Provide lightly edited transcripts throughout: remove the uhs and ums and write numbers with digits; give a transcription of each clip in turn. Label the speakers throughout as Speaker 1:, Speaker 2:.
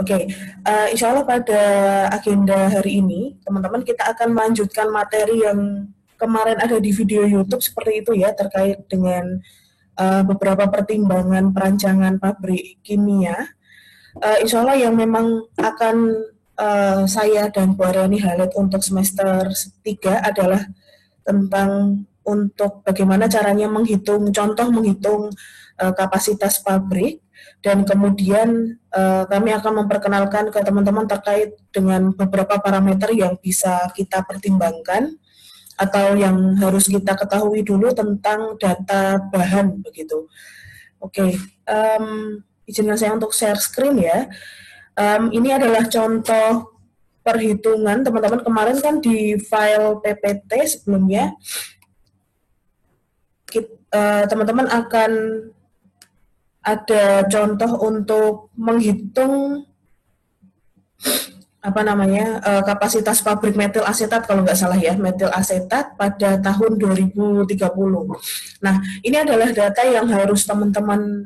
Speaker 1: Oke, insya Allah pada agenda hari ini, teman-teman kita akan melanjutkan materi yang kemarin ada di video YouTube seperti itu ya, terkait dengan beberapa pertimbangan perancangan pabrik kimia. Insya Allah yang memang akan saya dan Bu Aryani highlight untuk semester 3 adalah tentang untuk bagaimana caranya contoh menghitung kapasitas pabrik, dan kemudian kami akan memperkenalkan ke teman-teman terkait dengan beberapa parameter yang bisa kita pertimbangkan atau yang harus kita ketahui dulu tentang data bahan begitu. Oke, izinkan saya untuk share screen ya. Ini adalah contoh perhitungan teman-teman kemarin kan di file PPT sebelumnya. Teman-teman akan ada contoh untuk menghitung kapasitas pabrik metil asetat kalau nggak salah ya, metil asetat pada tahun 2030. Nah, ini adalah data yang harus teman-teman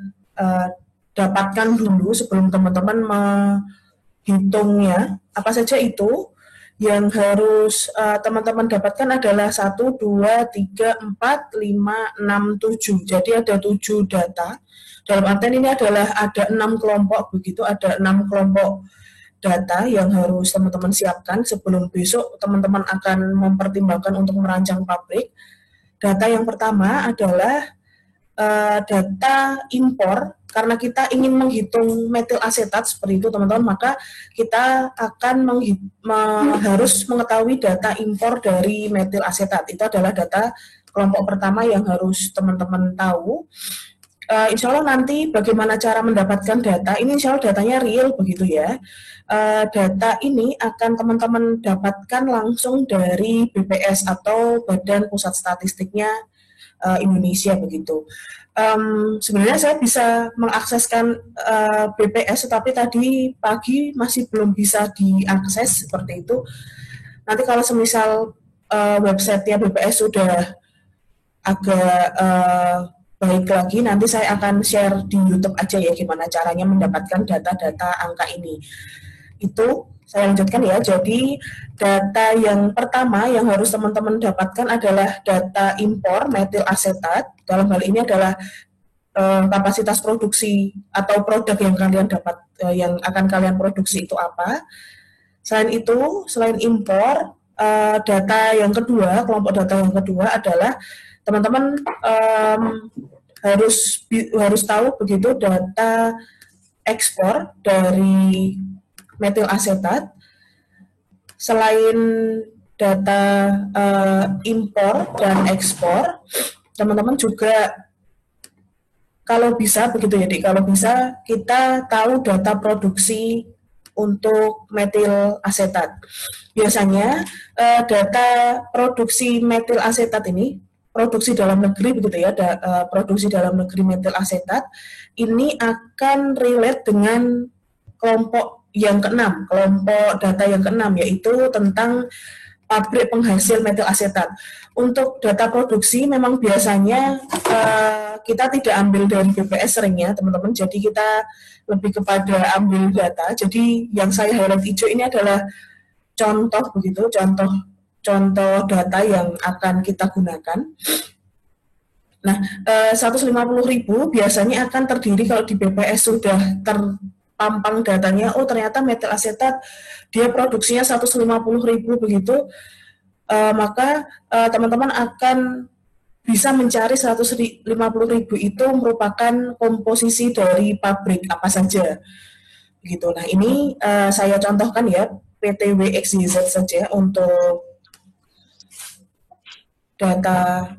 Speaker 1: dapatkan dulu sebelum teman-teman menghitungnya. Apa saja itu? Yang harus teman-teman dapatkan adalah 1, 2, 3, 4, 5, 6, 7. Jadi ada 7 data. Dalam artian ini adalah ada 6 kelompok, begitu ada 6 kelompok data yang harus teman-teman siapkan sebelum besok teman-teman akan mempertimbangkan untuk merancang pabrik. Data yang pertama adalah data impor. Karena kita ingin menghitung metil asetat seperti itu teman-teman, maka kita akan harus mengetahui data impor dari metil asetat. Itu adalah data kelompok pertama yang harus teman-teman tahu. Insya Allah nanti bagaimana cara mendapatkan data, ini insya Allah datanya real begitu ya. Data ini akan teman-teman dapatkan langsung dari BPS atau Badan Pusat Statistiknya Indonesia begitu. Sebenarnya saya bisa mengakseskan BPS, tetapi tadi pagi masih belum bisa diakses seperti itu. Nanti kalau semisal websitenya BPS sudah agak baik lagi, nanti saya akan share di YouTube aja ya gimana caranya mendapatkan data-data angka ini. Itu saya lanjutkan ya. Jadi data yang pertama yang harus teman-teman dapatkan adalah data impor metil asetat. Dalam hal ini adalah kapasitas produksi atau produk yang kalian dapat, yang akan kalian produksi itu apa. Selain itu, selain impor, data yang kedua, kelompok data yang kedua adalah teman-teman harus tahu begitu data ekspor dari metil asetat. Selain data impor dan ekspor, teman-teman juga kalau bisa begitu ya, kalau bisa kita tahu data produksi untuk metil asetat. Biasanya data produksi metil asetat ini, produksi dalam negeri begitu ya, produksi dalam negeri metil asetat ini akan relate dengan kelompok yang keenam, kelompok data yang keenam, yaitu tentang pabrik penghasil metil asetat. Untuk data produksi memang biasanya kita tidak ambil dari BPS seringnya teman-teman, jadi kita lebih kepada ambil data. Jadi yang saya highlight hijau ini adalah contoh begitu, contoh data yang akan kita gunakan. Nah, 150.000 biasanya akan terdiri kalau di BPS sudah terpampang datanya, oh ternyata metil asetat dia produksinya 150.000 begitu, maka teman-teman akan bisa mencari 150.000 itu merupakan komposisi dari pabrik apa saja begitu. Nah, ini saya contohkan ya PTWXYZ saja untuk data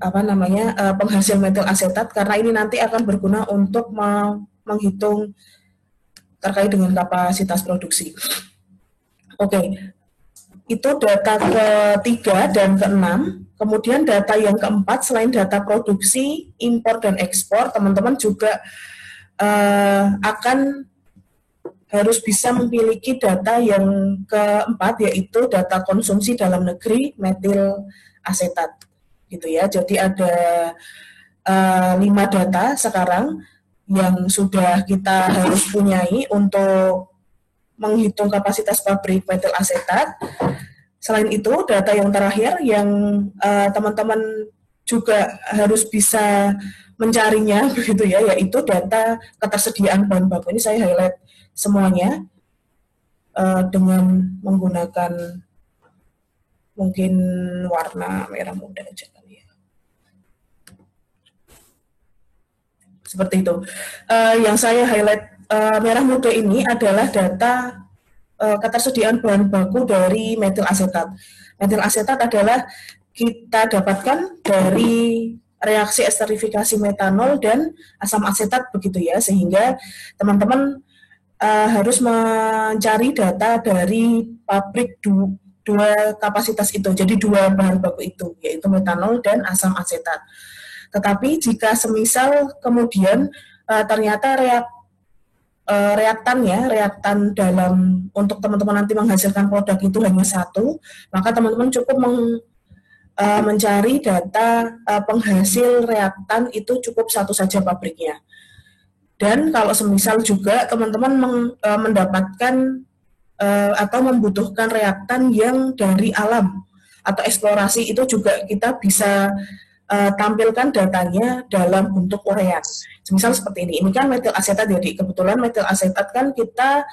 Speaker 1: penghasil metil asetat, karena ini nanti akan berguna untuk menghitung terkait dengan kapasitas produksi. Oke, itu data ketiga dan keenam. Kemudian data yang keempat, selain data produksi, impor dan ekspor, teman-teman juga akan harus bisa memiliki data yang keempat, yaitu data konsumsi dalam negeri metil asetat, gitu ya. Jadi ada 5 data sekarang yang sudah kita harus punyai untuk menghitung kapasitas pabrik metil asetat. Selain itu, data yang terakhir yang teman-teman juga harus bisa mencarinya begitu ya, yaitu data ketersediaan bahan baku. Ini saya highlight semuanya dengan menggunakan mungkin warna merah muda aja kali ya. Seperti itu. Yang saya highlight merah muda ini adalah data ketersediaan bahan baku dari metil asetat. Metil asetat adalah kita dapatkan dari reaksi esterifikasi metanol dan asam asetat begitu ya, sehingga teman-teman harus mencari data dari pabrik dua kapasitas itu, jadi dua bahan baku itu, yaitu metanol dan asam asetat. Tetapi jika semisal kemudian ternyata reaktan dalam untuk teman-teman nanti menghasilkan produk itu hanya satu, maka teman-teman cukup mencari data penghasil reaktan itu cukup satu saja pabriknya. Dan kalau semisal juga teman-teman mendapatkan atau membutuhkan reaktan yang dari alam atau eksplorasi, itu juga kita bisa tampilkan datanya dalam bentuk urean. Misal seperti ini kan metil asetat, jadi kebetulan metil asetat kan kita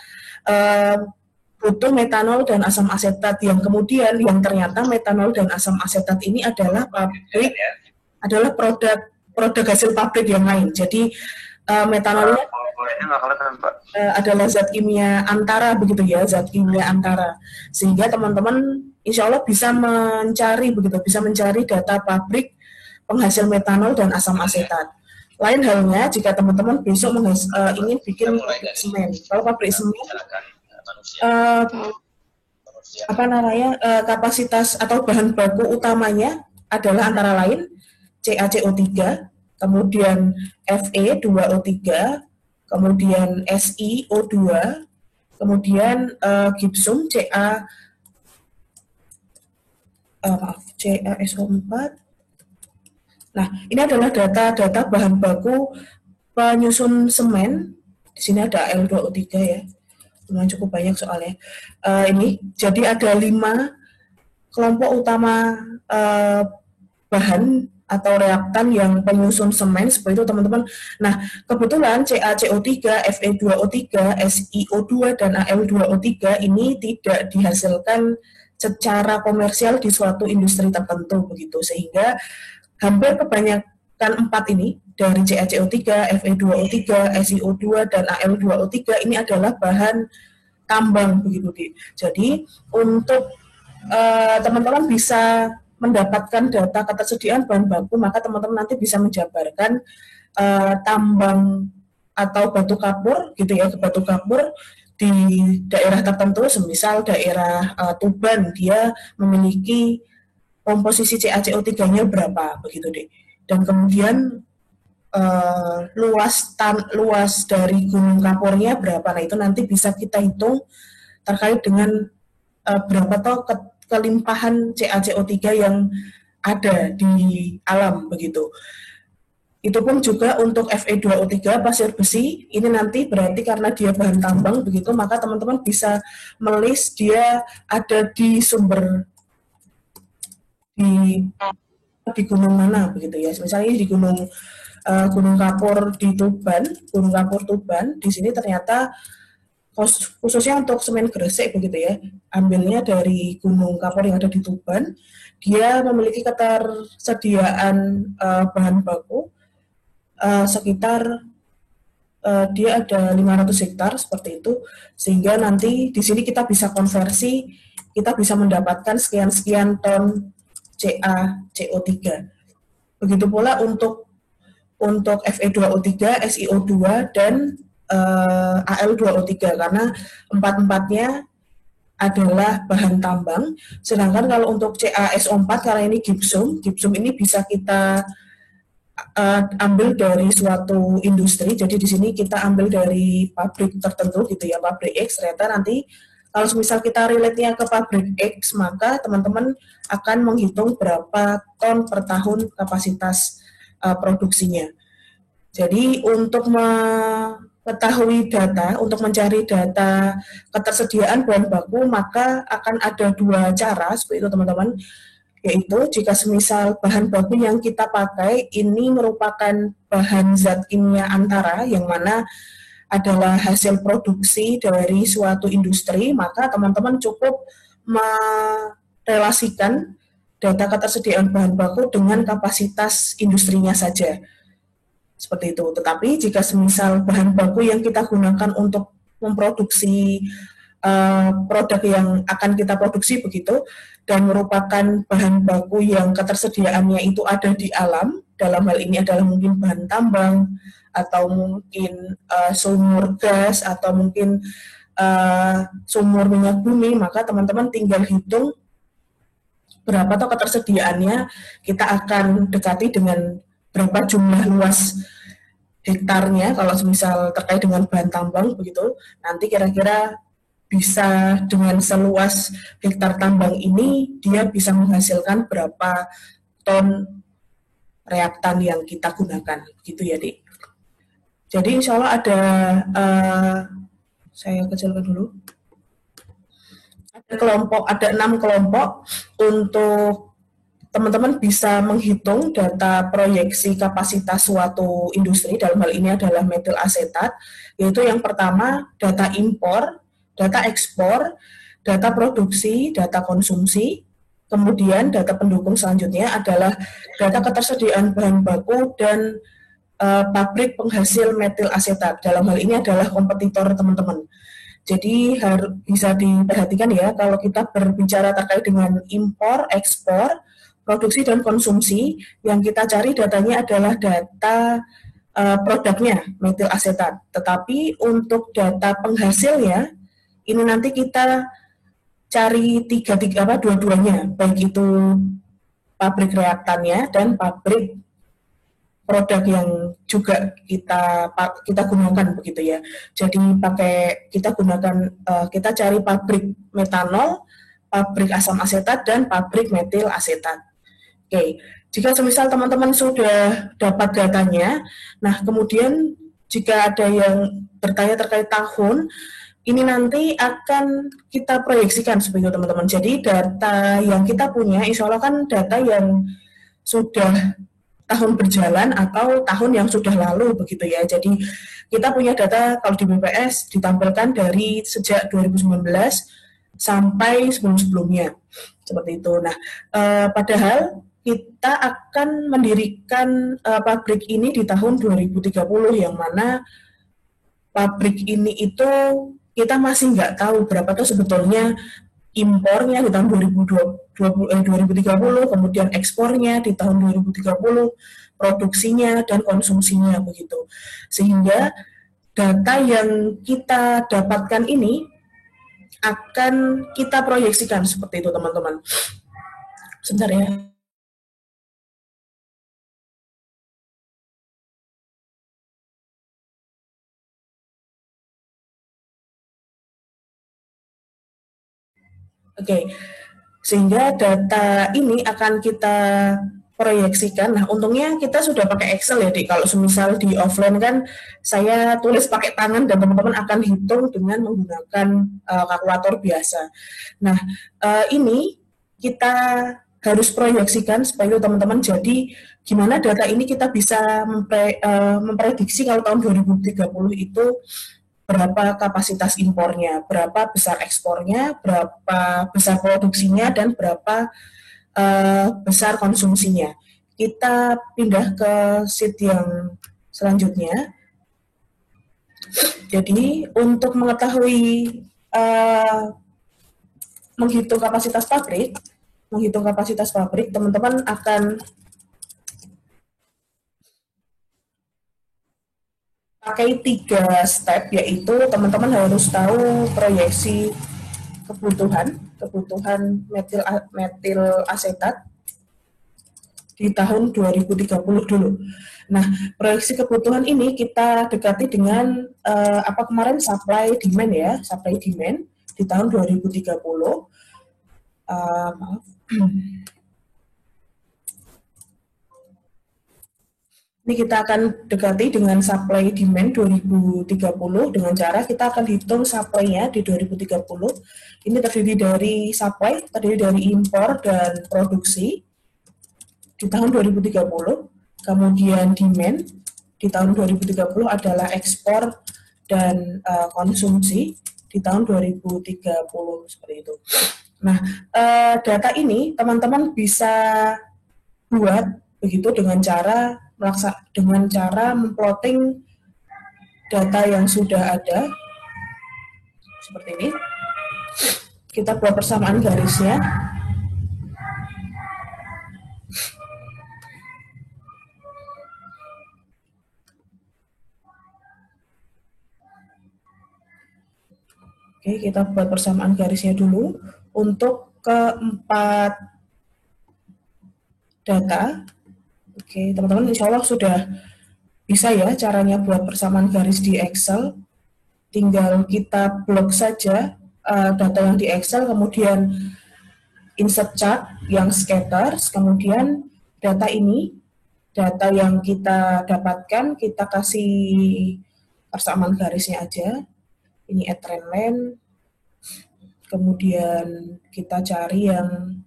Speaker 1: butuh metanol dan asam asetat, yang kemudian yang ternyata metanol dan asam asetat ini adalah produk hasil pabrik yang lain. Jadi metanolnya adalah zat kimia antara begitu ya, zat kimia antara, sehingga teman-teman insya Allah bisa mencari data pabrik penghasil metanol dan asam asetat. Lain halnya jika teman-teman besok ingin bikin pabrik semen. Kalau pabrik semen kapasitas atau bahan baku utamanya adalah antara lain CaCO3, kemudian Fe2O3, kemudian SiO2, kemudian gipsum CaSO4. Nah, ini adalah data bahan baku penyusun semen. Di sini ada Al2O3 ya, lumayan cukup banyak soalnya. Ini jadi ada 5 kelompok utama bahan atau reaktan yang penyusun semen seperti itu teman-teman. Nah, kebetulan CaCO3, Fe2O3, SiO2 dan Al2O3 ini tidak dihasilkan secara komersial di suatu industri tertentu begitu, sehingga hampir kebanyakan 4 ini dari CaCO3, Fe2O3, SiO2 dan Al2O3 ini adalah bahan tambang begitu. Jadi untuk teman-teman bisa mendapatkan data ketersediaan bahan baku, maka teman-teman nanti bisa menjabarkan tambang atau batu kapur gitu ya, batu kapur di daerah tertentu, semisal daerah Tuban, dia memiliki komposisi CaCO3-nya berapa begitu deh. Dan kemudian luas dari gunung kapurnya berapa. Nah, itu nanti bisa kita hitung terkait dengan berapa toh kelimpahan CaCO3 yang ada di alam begitu. Itu pun juga untuk Fe2O3 pasir besi, ini nanti berarti karena dia bahan tambang begitu, maka teman-teman bisa melis dia ada di sumber di gunung mana begitu ya. Misalnya di Gunung Kapur di Tuban, Gunung Kapur Tuban, di sini ternyata khususnya untuk semen Gresik begitu ya, ambilnya dari Gunung Kapur yang ada di Tuban, dia memiliki ketersediaan bahan baku sekitar dia ada 500 hektar seperti itu, sehingga nanti di sini kita bisa konversi, kita bisa mendapatkan sekian-sekian ton CaCO3. Begitu pula untuk Fe2O3, SiO2 dan Al2O3, karena empat-empatnya adalah bahan tambang. Sedangkan kalau untuk CaSO4 karena ini gipsum ini bisa kita ambil dari suatu industri. Jadi di sini kita ambil dari pabrik tertentu gitu ya, pabrik X. Ternyata nanti kalau misal kita relate-nya ke pabrik X, maka teman-teman akan menghitung berapa ton per tahun kapasitas produksinya. Jadi untuk ketahui data, untuk mencari data ketersediaan bahan baku, maka akan ada dua cara seperti itu teman-teman, yaitu jika semisal bahan baku yang kita pakai ini merupakan bahan zat kimia antara yang mana adalah hasil produksi dari suatu industri, maka teman-teman cukup merelasikan data ketersediaan bahan baku dengan kapasitas industrinya saja. Seperti itu. Tetapi jika semisal bahan baku yang kita gunakan untuk memproduksi produk yang akan kita produksi begitu, dan merupakan bahan baku yang ketersediaannya itu ada di alam, dalam hal ini adalah mungkin bahan tambang, atau mungkin sumur gas, atau mungkin sumur minyak bumi, maka teman-teman tinggal hitung berapa toh ketersediaannya, kita akan dekati dengan berapa jumlah luas hektarnya, kalau misal terkait dengan bahan tambang begitu, nanti kira-kira bisa dengan seluas hektar tambang ini, dia bisa menghasilkan berapa ton reaktan yang kita gunakan, gitu ya, Dik. Jadi insya Allah ada, saya kecilkan dulu, ada 6 kelompok untuk teman-teman bisa menghitung data proyeksi kapasitas suatu industri, dalam hal ini adalah metil asetat, yaitu yang pertama data impor, data ekspor, data produksi, data konsumsi, kemudian data pendukung selanjutnya adalah data ketersediaan bahan baku dan pabrik penghasil metil asetat, dalam hal ini adalah kompetitor teman-teman. Jadi bisa diperhatikan ya, kalau kita berbicara terkait dengan impor, ekspor, produksi dan konsumsi, yang kita cari datanya adalah data produknya, metil asetat. Tetapi untuk data penghasilnya, ini nanti kita cari dua-duanya, baik itu pabrik reaktannya dan pabrik produk yang juga kita gunakan begitu ya. Jadi kita cari pabrik metanol, pabrik asam asetat dan pabrik metil asetat. Oke, jika semisal teman-teman sudah dapat datanya, nah kemudian jika ada yang bertanya terkait tahun, ini nanti akan kita proyeksikan seperti itu teman-teman. Jadi data yang kita punya, insya Allah kan data yang sudah tahun berjalan atau tahun yang sudah lalu begitu ya. Jadi kita punya data kalau di BPS ditampilkan dari sejak 2019 sampai sebelum-sebelumnya. Seperti itu. Nah, padahal kita akan mendirikan pabrik ini di tahun 2030, yang mana pabrik ini itu kita masih nggak tahu berapa tuh sebetulnya impornya di tahun 2030, kemudian ekspornya di tahun 2030, produksinya dan konsumsinya begitu. Sehingga data yang kita dapatkan ini akan kita proyeksikan seperti itu teman-teman. Sebentar ya. Oke, sehingga data ini akan kita proyeksikan. Nah, untungnya kita sudah pakai Excel ya, Dik. Kalau semisal di offline kan saya tulis pakai tangan dan teman-teman akan hitung dengan menggunakan kalkulator biasa. Nah, ini kita harus proyeksikan supaya teman-teman, jadi gimana data ini kita bisa memprediksi kalau tahun 2030 itu berapa kapasitas impornya, berapa besar ekspornya, berapa besar produksinya, dan berapa besar konsumsinya. Kita pindah ke sheet yang selanjutnya. Jadi untuk mengetahui menghitung kapasitas pabrik, teman-teman akan pakai 3 step, yaitu teman-teman harus tahu proyeksi kebutuhan metil asetat di tahun 2030 dulu. Nah, proyeksi kebutuhan ini kita dekati dengan kemarin supply demand di tahun 2030. Maaf. Ini kita akan dekati dengan supply demand 2030 dengan cara kita akan hitung supply-nya di 2030. Ini terdiri dari supply, terdiri dari impor dan produksi di tahun 2030. Kemudian demand di tahun 2030 adalah ekspor dan konsumsi di tahun 2030 seperti itu. Nah, data ini teman-teman bisa buat begitu dengan cara memplotting data yang sudah ada seperti ini. Kita buat persamaan garisnya. Oke, kita buat persamaan garisnya dulu. Untuk keempat data, oke teman-teman insya Allah sudah bisa ya caranya buat persamaan garis di Excel. Tinggal kita blok saja data yang di Excel, kemudian insert chart yang scatters, kemudian data ini, data yang kita dapatkan, kita kasih persamaan garisnya aja. Ini add trend line, kemudian kita cari yang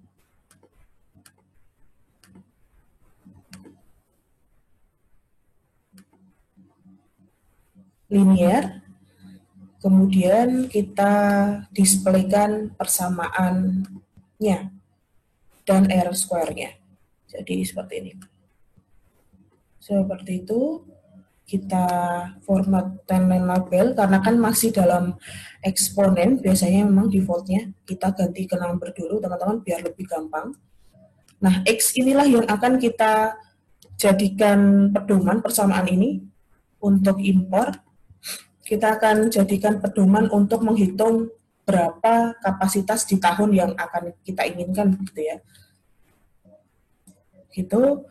Speaker 1: linear, kemudian kita displaykan persamaannya dan R square-nya. Jadi seperti ini. Seperti itu, kita format timeline label, karena kan masih dalam eksponen, biasanya memang defaultnya kita ganti ke number dulu, teman-teman, biar lebih gampang. Nah, X inilah yang akan kita jadikan pedoman persamaan ini untuk impor. Kita akan jadikan pedoman untuk menghitung berapa kapasitas di tahun yang akan kita inginkan, gitu ya. Gitu.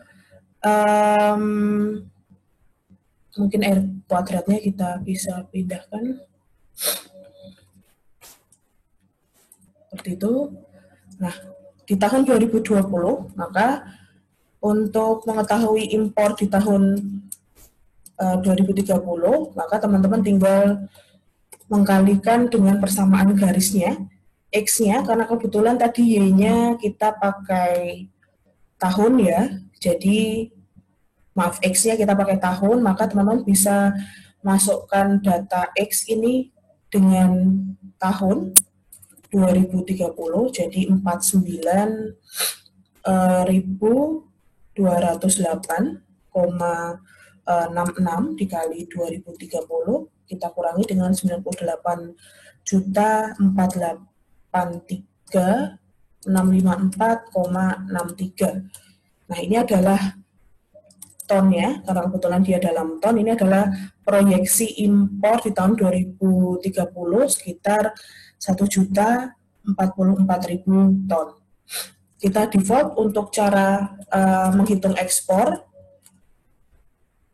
Speaker 1: Mungkin R kuadratnya kita bisa pindahkan seperti itu. Nah, di tahun 2020 maka untuk mengetahui impor di tahun 2030 maka teman-teman tinggal mengkalikan dengan persamaan garisnya X-nya, karena kebetulan tadi Y-nya kita pakai tahun ya, jadi maaf, X-nya kita pakai tahun, maka teman-teman bisa masukkan data X ini dengan tahun 2030, jadi 49.208,66 dikali 2030, kita kurangi dengan 98.483.654,63. Nah, ini adalah tonnya, karena kebetulan dia dalam ton. Ini adalah proyeksi impor di tahun 2030 sekitar 1.044.000 ton. Kita default untuk cara menghitung ekspor.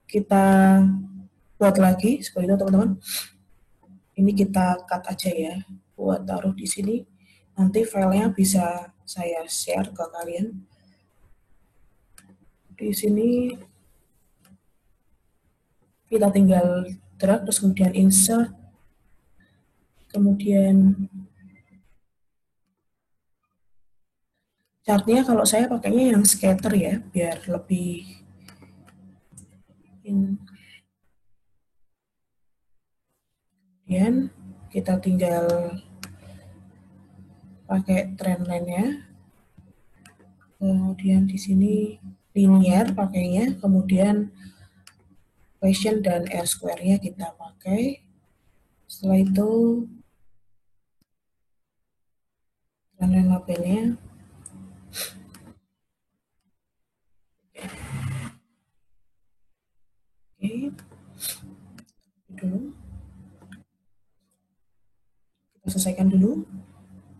Speaker 1: Kita buat lagi seperti itu, teman-teman. Ini kita cut aja ya, buat taruh di sini. Nanti filenya bisa saya share ke kalian. Di sini kita tinggal drag, terus kemudian insert, kemudian chartnya kalau saya pakainya yang scatter ya, biar lebih kemudian kita tinggal pakai trend line-nya, kemudian di sini linear pakainya, kemudian question dan R square-nya kita pakai. Setelah itu trend line labelnya. Oke, dulu kita selesaikan dulu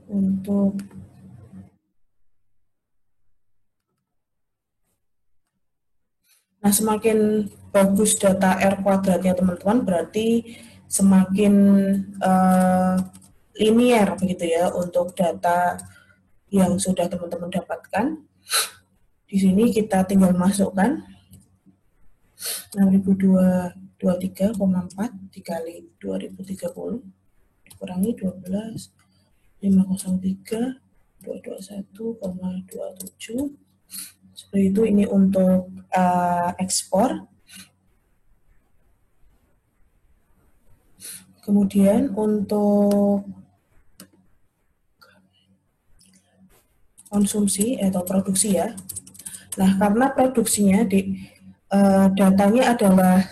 Speaker 1: untuk semakin bagus data R kuadratnya teman-teman, berarti semakin linear begitu ya untuk data yang sudah teman-teman dapatkan. Di sini kita tinggal masukkan 6.223,4 dikali 2030 dikurangi 12, 503, 221,27. Seperti itu. Ini untuk ekspor. Kemudian untuk konsumsi atau produksi ya. Nah, karena produksinya datanya adalah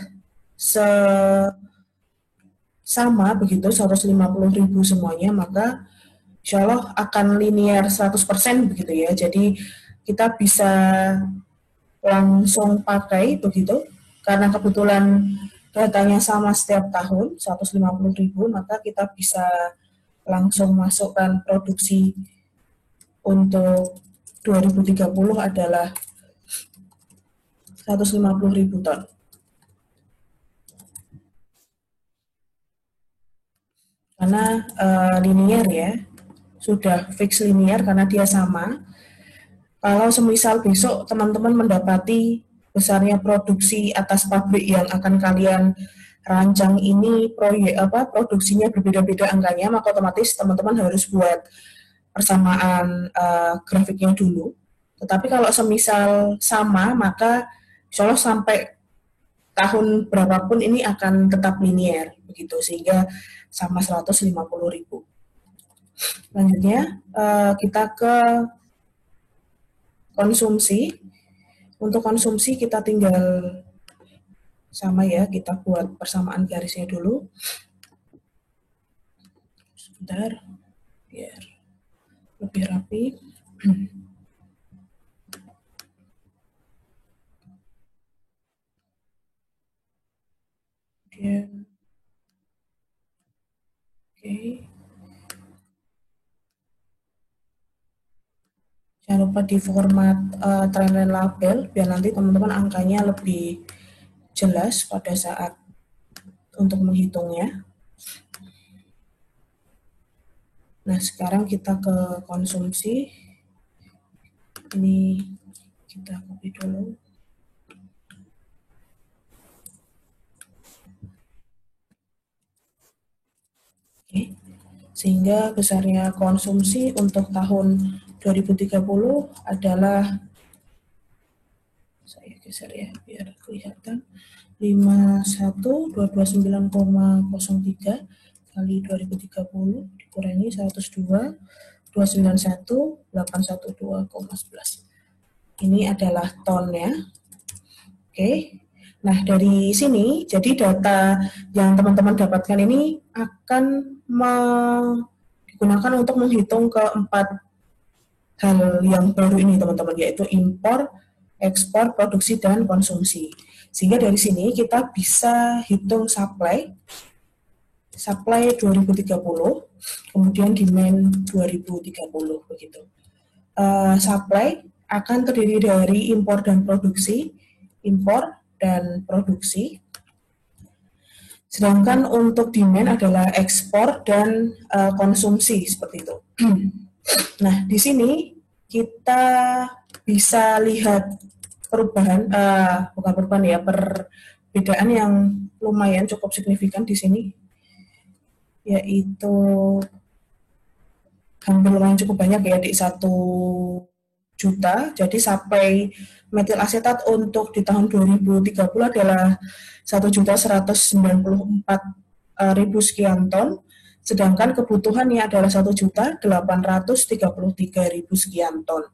Speaker 1: sama begitu 150.000 semuanya, maka insya Allah akan linear 100% begitu ya. Jadi kita bisa langsung pakai begitu, karena kebetulan datanya sama setiap tahun 150.000, maka kita bisa langsung masukkan produksi untuk 2030 adalah 150.000 ton. Karena linear ya, sudah fix linear karena dia sama. Kalau semisal besok teman-teman mendapati besarnya produksi atas pabrik yang akan kalian rancang ini produksinya berbeda-beda angkanya, maka otomatis teman-teman harus buat persamaan grafiknya dulu. Tetapi kalau semisal sama, maka insya Allah sampai tahun berapapun ini akan tetap linear begitu, sehingga sama 150.000. Selanjutnya kita ke konsumsi. Untuk konsumsi kita tinggal sama ya, kita buat persamaan garisnya dulu. Sebentar, biar lebih rapi. Kemudian, oke. Jangan lupa di format trendline label, biar nanti teman-teman angkanya lebih jelas pada saat untuk menghitungnya. Nah, sekarang kita ke konsumsi. Ini kita copy dulu. Oke. Sehingga besarnya konsumsi untuk tahun 2030 adalah, saya geser ya biar kelihatan, 51.229,03 kali 2030 dikurangi 102.291.812,11. Ini adalah tonnya. Oke. Nah, dari sini jadi data yang teman-teman dapatkan ini akan digunakan untuk menghitung keempat hal yang baru ini teman-teman, yaitu impor, ekspor, produksi, dan konsumsi. Sehingga dari sini kita bisa hitung supply 2030, kemudian demand 2030 begitu. Supply akan terdiri dari impor dan produksi, impor dan produksi. Sedangkan untuk demand adalah ekspor dan konsumsi seperti itu. Nah, di sini kita bisa lihat perubahan, bukan perubahan ya, perbedaan yang lumayan cukup signifikan di sini, yaitu hampir lumayan cukup banyak ya, di 1 juta. Jadi sampai metil asetat untuk di tahun 2030 adalah 1.194.000 sekian ton. Sedangkan kebutuhannya adalah 1.833.000 sekian ton.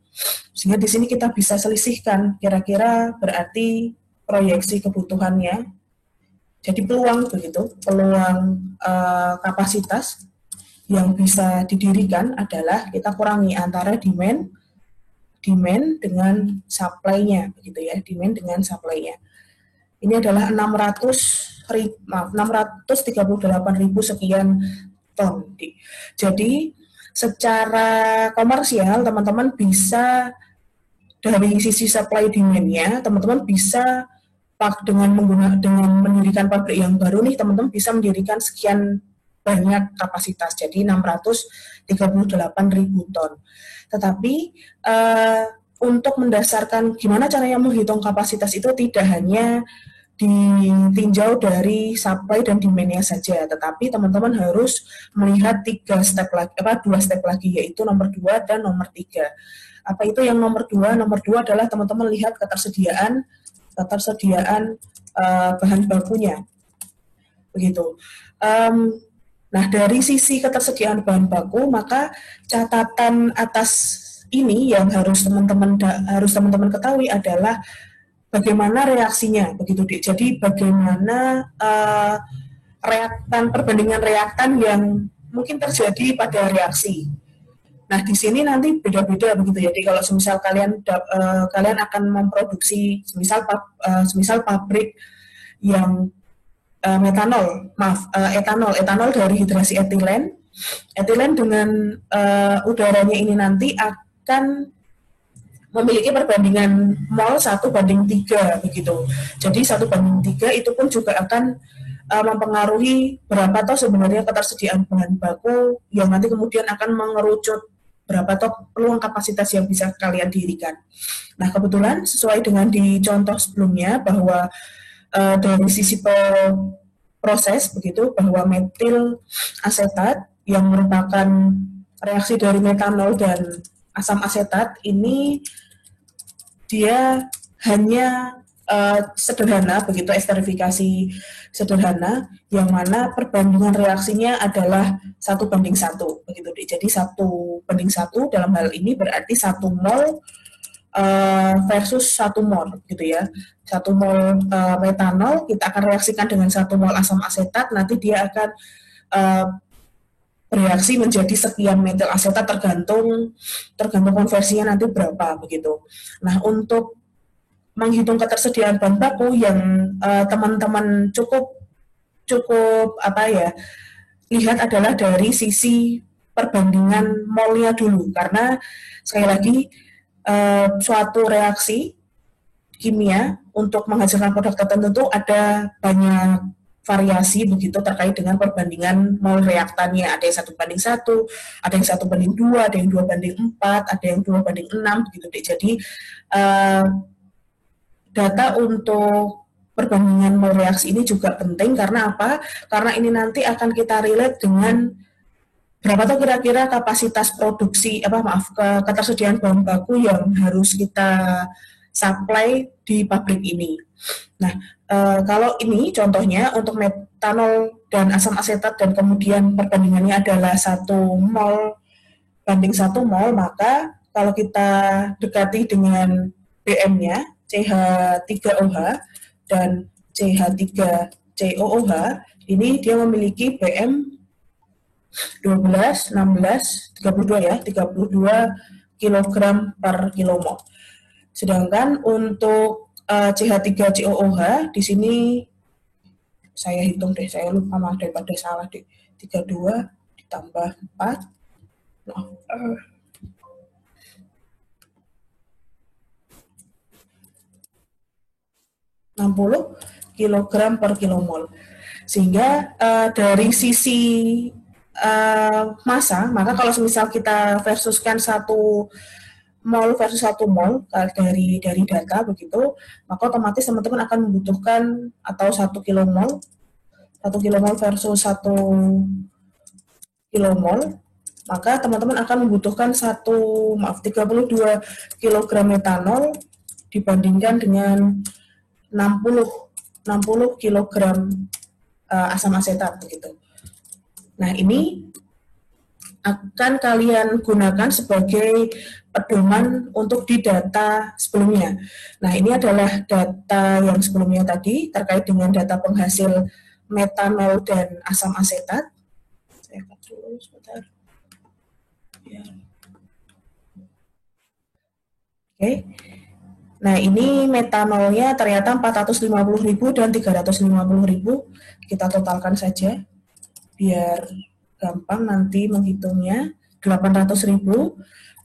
Speaker 1: Sehingga di sini kita bisa selisihkan kira-kira berarti proyeksi kebutuhannya. Jadi peluang begitu, peluang kapasitas yang bisa didirikan adalah kita kurangi antara demand dengan supply-nya begitu ya, demand dengan supply-nya. Ini adalah 638.000 sekian ton. Jadi secara komersial teman-teman bisa dari sisi supply demand-nya, teman-teman bisa dengan mendirikan pabrik yang baru nih, teman-teman bisa mendirikan sekian banyak kapasitas, jadi 638.000 ton. Tetapi untuk mendasarkan gimana caranya menghitung kapasitas itu tidak hanya ditinjau dari supply dan demand-nya saja, tetapi teman-teman harus melihat dua step lagi, yaitu nomor 2 dan nomor 3. Apa itu yang nomor 2? Nomor 2 adalah teman-teman lihat ketersediaan bahan bakunya, begitu. Nah, dari sisi ketersediaan bahan baku, maka catatan atas ini yang harus teman-teman ketahui adalah bagaimana reaksinya, begitu Dik. Jadi bagaimana perbandingan reaktan yang mungkin terjadi pada reaksi. Nah, di sini nanti beda-beda begitu ya. Jadi kalau semisal kalian akan memproduksi semisal pabrik yang etanol dari hidrasi etilen. Etilen dengan udaranya ini nanti akan memiliki perbandingan mol 1:3 begitu. Jadi 1:3 itu pun juga akan mempengaruhi berapa toh sebenarnya ketersediaan bahan baku yang nanti kemudian akan mengerucut berapa toh peluang kapasitas yang bisa kalian dirikan. Nah, kebetulan sesuai dengan di contoh sebelumnya bahwa dari sisi proses begitu, bahwa metil asetat yang merupakan reaksi dari metanol dan asam asetat ini dia hanya sederhana begitu, esterifikasi sederhana yang mana perbandingan reaksinya adalah 1:1 begitu. Jadi 1:1 dalam hal ini berarti 1 mol versus 1 mol gitu ya. 1 mol metanol kita akan reaksikan dengan 1 mol asam asetat, nanti dia akan bereaksi menjadi sekian metil asetat tergantung konversinya nanti berapa begitu. Nah, untuk menghitung ketersediaan bahan baku yang teman-teman cukup lihat adalah dari sisi perbandingan molnya dulu, karena sekali lagi suatu reaksi kimia untuk menghasilkan produk tertentu ada banyak variasi begitu terkait dengan perbandingan mol reaktannya. Ada yang 1:1, ada yang 1:2, ada yang 2:4, ada yang 2:6 begitu deh. Jadi data untuk perbandingan mol reaksi ini juga penting karena apa? Karena ini nanti akan kita relate dengan berapa tuh kira-kira kapasitas produksi ketersediaan bahan baku yang harus kita supply di pabrik ini. Nah, kalau ini contohnya untuk metanol dan asam asetat dan kemudian perbandingannya adalah 1 mol banding 1 mol, maka kalau kita dekati dengan BM-nya CH3OH dan CH3COOH, ini dia memiliki BM 12, 16, 32 ya, 32 kg per kilomol. Sedangkan untuk CH3COOH di sini saya hitung deh, saya lupa daripada salah deh. 32 ditambah 4. Nah, 60 kg per kilomol. Sehingga dari sisi massa, maka kalau misal kita versuskan 1 mol versus 1 mol dari data begitu, maka otomatis teman-teman akan membutuhkan atau 1 kilomol versus 1 kilomol, maka teman-teman akan membutuhkan 32 kg metanol dibandingkan dengan 60 kg asam asetat begitu. Nah, ini akan kalian gunakan sebagai pedoman untuk di data sebelumnya. Nah, ini adalah data yang sebelumnya tadi terkait dengan data penghasil metanol dan asam asetat. Saya cut dulu sebentar. Ya. Oke. Nah, ini metanolnya ternyata 450.000 dan 350.000. Kita totalkan saja biar gampang nanti menghitungnya. 800.000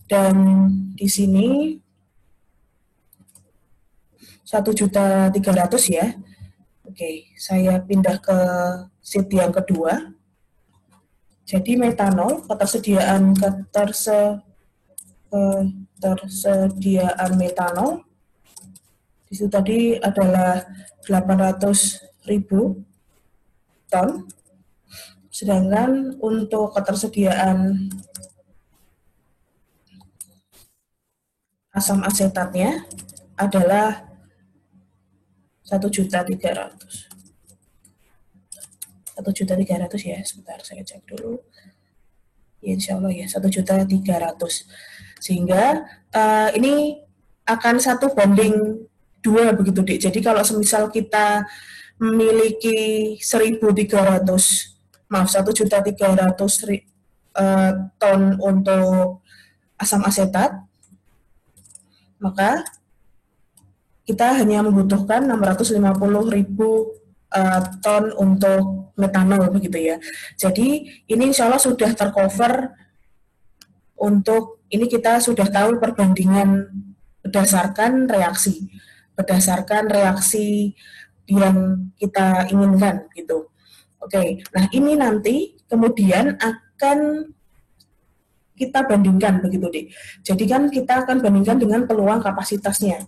Speaker 1: dan di sini 1.300.000 ya. Oke, saya pindah ke sheet yang kedua. Jadi metanol, ketersediaan metanol Di situ tadi adalah 800.000 ton. Sedangkan untuk ketersediaan asam asetatnya adalah 1.300.000. 1.300.000 ya, sebentar saya cek dulu. Ya, insya Allah ya, 1.300.000. Sehingga ini akan 1:2 begitu, Dik. Jadi kalau semisal kita memiliki 1.300.000 ton untuk asam asetat, maka kita hanya membutuhkan 650.000 ton untuk metanol begitu ya. Jadi ini insya Allah sudah tercover untuk ini, kita sudah tahu perbandingan berdasarkan reaksi yang kita inginkan gitu. Oke, nah ini nanti kemudian akan kita bandingkan begitu, Dik. Jadi kan kita akan bandingkan dengan peluang kapasitasnya.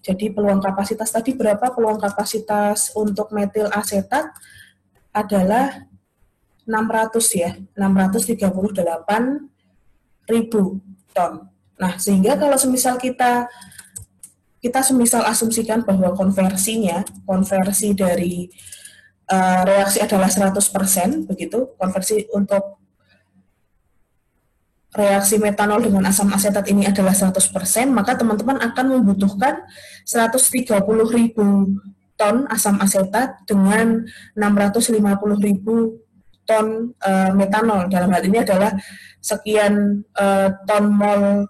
Speaker 1: Jadi peluang kapasitas tadi berapa? Peluang kapasitas untuk metil asetat adalah 600 ya, 638.000 ton. Nah, sehingga kalau semisal kita semisal asumsikan bahwa konversi dari reaksi adalah 100%, begitu, konversi untuk reaksi metanol dengan asam asetat ini adalah 100%, maka teman-teman akan membutuhkan 130.000 ton asam asetat dengan 650.000 ton metanol. Dalam hal ini adalah sekian ton mol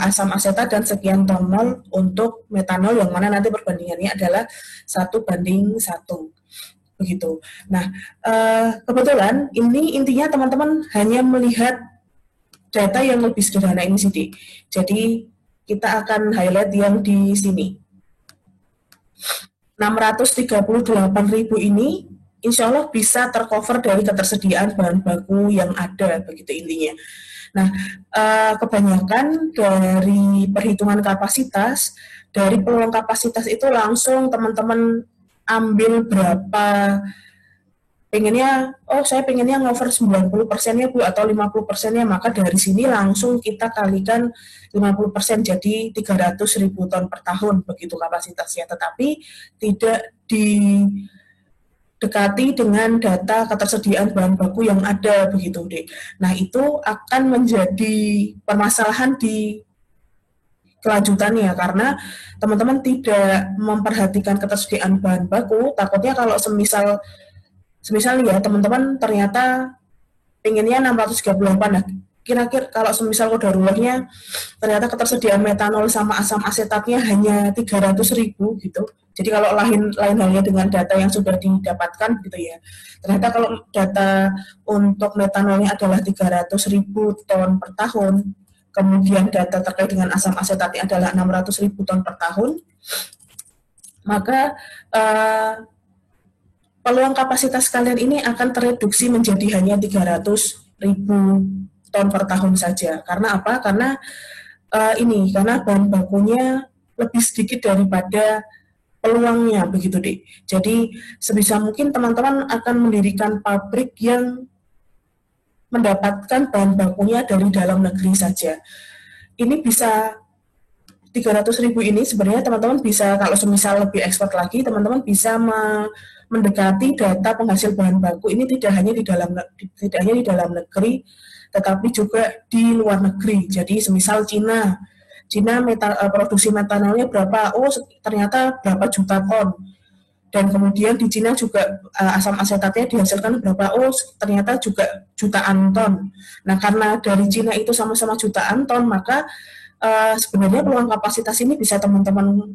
Speaker 1: asam asetat dan sekian ton mol untuk metanol, yang mana nanti perbandingannya adalah 1:1 begitu. Nah, kebetulan ini intinya teman-teman hanya melihat data yang lebih sederhana ini sih, Dik. Jadi kita akan highlight yang di sini. 638.000 ini insya Allah bisa tercover dari ketersediaan bahan baku yang ada, begitu intinya. Nah, kebanyakan dari perhitungan kapasitas, dari peluang kapasitas itu langsung teman-teman ambil berapa, saya pengennya ngover 90%-nya Bu, atau 50%-nya, maka dari sini langsung kita kalikan 50%, jadi 300.000 ton per tahun, begitu kapasitasnya. Tetapi tidak didekati dengan data ketersediaan bahan baku yang ada, begitu, Dek. Nah, itu akan menjadi permasalahan di kelanjutannya, karena teman-teman tidak memperhatikan ketersediaan bahan baku. Takutnya kalau semisal ya teman-teman ternyata pengennya 638, nah kira-kira kalau semisal kodarulahnya ternyata ketersediaan metanol sama asam asetatnya hanya 300.000 gitu. Jadi kalau lain halnya dengan data yang sudah didapatkan gitu ya. Ternyata kalau data untuk metanolnya adalah 300.000 ton per tahun, kemudian data terkait dengan asam asetatnya adalah 600.000 ton per tahun, maka peluang kapasitas kalian ini akan tereduksi menjadi hanya 300.000 ton per tahun saja. Karena apa? Karena karena bahan bakunya lebih sedikit daripada peluangnya, begitu, Dik. Jadi sebisa mungkin teman-teman akan mendirikan pabrik yang mendapatkan bahan bakunya dari dalam negeri saja. Ini bisa 300.000 ini sebenarnya teman-teman bisa, kalau semisal lebih ekspor lagi, teman-teman bisa mendekati data penghasil bahan baku ini tidak hanya di dalam negeri, tetapi juga di luar negeri. Jadi semisal Cina produksi metanolnya berapa? Oh, ternyata berapa juta ton. Dan kemudian di Cina juga asam asetatnya dihasilkan berapa? Oh, ternyata juga jutaan ton. Nah, karena dari Cina itu sama-sama jutaan ton, maka sebenarnya peluang kapasitas ini bisa teman-teman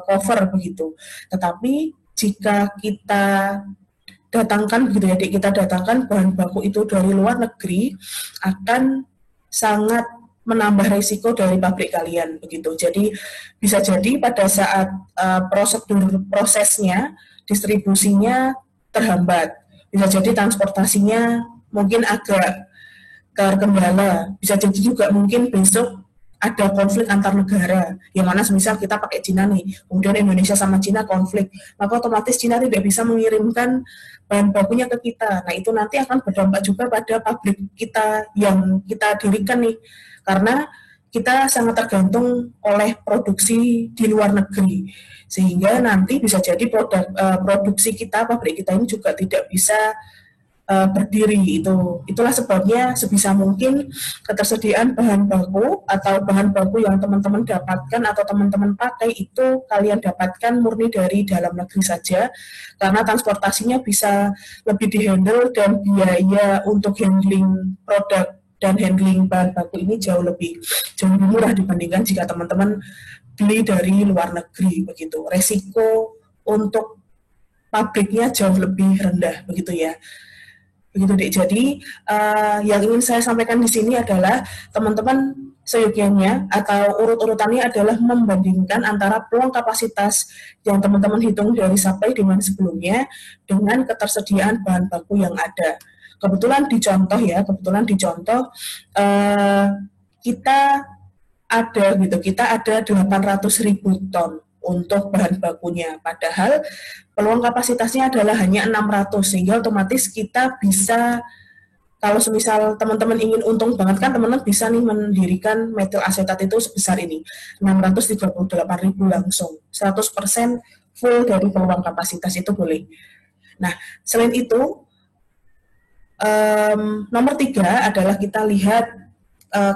Speaker 1: cover begitu. Tetapi jika kita datangkan begitu ya, kita datangkan bahan baku itu dari luar negeri, akan sangat menambah risiko dari pabrik kalian begitu. Jadi bisa jadi pada saat prosesnya, distribusinya terhambat, bisa jadi transportasinya mungkin agak terkendala, bisa jadi juga mungkin besok ada konflik antar negara, yang mana misal kita pakai Cina nih, kemudian Indonesia sama Cina konflik, maka otomatis Cina tidak bisa mengirimkan bahan bakunya ke kita. Nah, itu nanti akan berdampak juga pada pabrik kita yang kita dirikan nih, karena kita sangat tergantung oleh produksi di luar negeri, sehingga nanti bisa jadi produksi kita, pabrik kita ini juga tidak bisa berdiri. Itulah sebabnya sebisa mungkin ketersediaan bahan baku atau bahan baku yang teman-teman dapatkan atau teman-teman pakai itu kalian dapatkan murni dari dalam negeri saja, karena transportasinya bisa lebih dihandle dan biaya untuk handling produk dan handling bahan baku ini jauh lebih murah dibandingkan jika teman-teman beli dari luar negeri begitu. Resiko untuk pabriknya jauh lebih rendah begitu ya. Begitu Dek. Jadi yang ingin saya sampaikan di sini adalah teman-teman seyogyanya atau urut-urutannya adalah membandingkan antara peluang kapasitas yang teman-teman hitung dari supply demand sebelumnya dengan ketersediaan bahan baku yang ada. Kebetulan dicontoh kita ada 800.000 ton untuk bahan bakunya, padahal peluang kapasitasnya adalah hanya 600, sehingga otomatis kita bisa, kalau semisal teman-teman ingin untung banget kan teman-teman bisa nih mendirikan metil asetat itu sebesar ini 638.000 langsung 100% full dari peluang kapasitas itu boleh. Nah, selain itu nomor 3 adalah kita lihat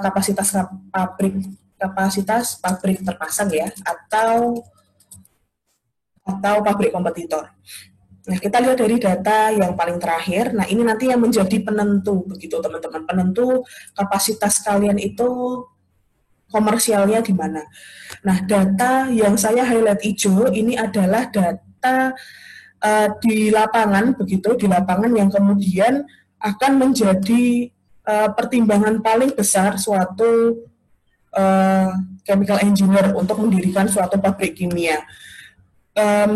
Speaker 1: kapasitas pabrik terpasang ya, atau pabrik kompetitor. Nah, kita lihat dari data yang paling terakhir. Nah, ini nanti yang menjadi penentu begitu teman-teman, penentu kapasitas kalian itu komersialnya di mana. Nah, data yang saya highlight hijau ini adalah data di lapangan begitu, di lapangan yang kemudian akan menjadi pertimbangan paling besar suatu chemical engineer untuk mendirikan suatu pabrik kimia.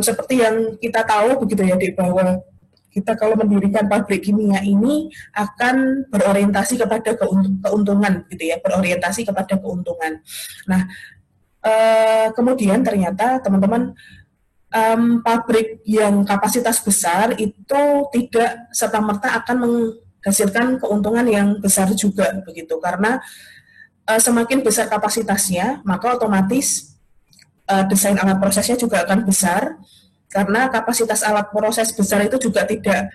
Speaker 1: Seperti yang kita tahu begitu ya, Dek, bahwa kita kalau mendirikan pabrik kimia ini akan berorientasi kepada keuntungan gitu ya, berorientasi kepada keuntungan. Nah, kemudian ternyata teman-teman pabrik yang kapasitas besar itu tidak serta-merta akan menghasilkan keuntungan yang besar juga begitu, karena semakin besar kapasitasnya maka otomatis desain alat prosesnya juga akan besar, karena kapasitas alat proses besar itu juga tidak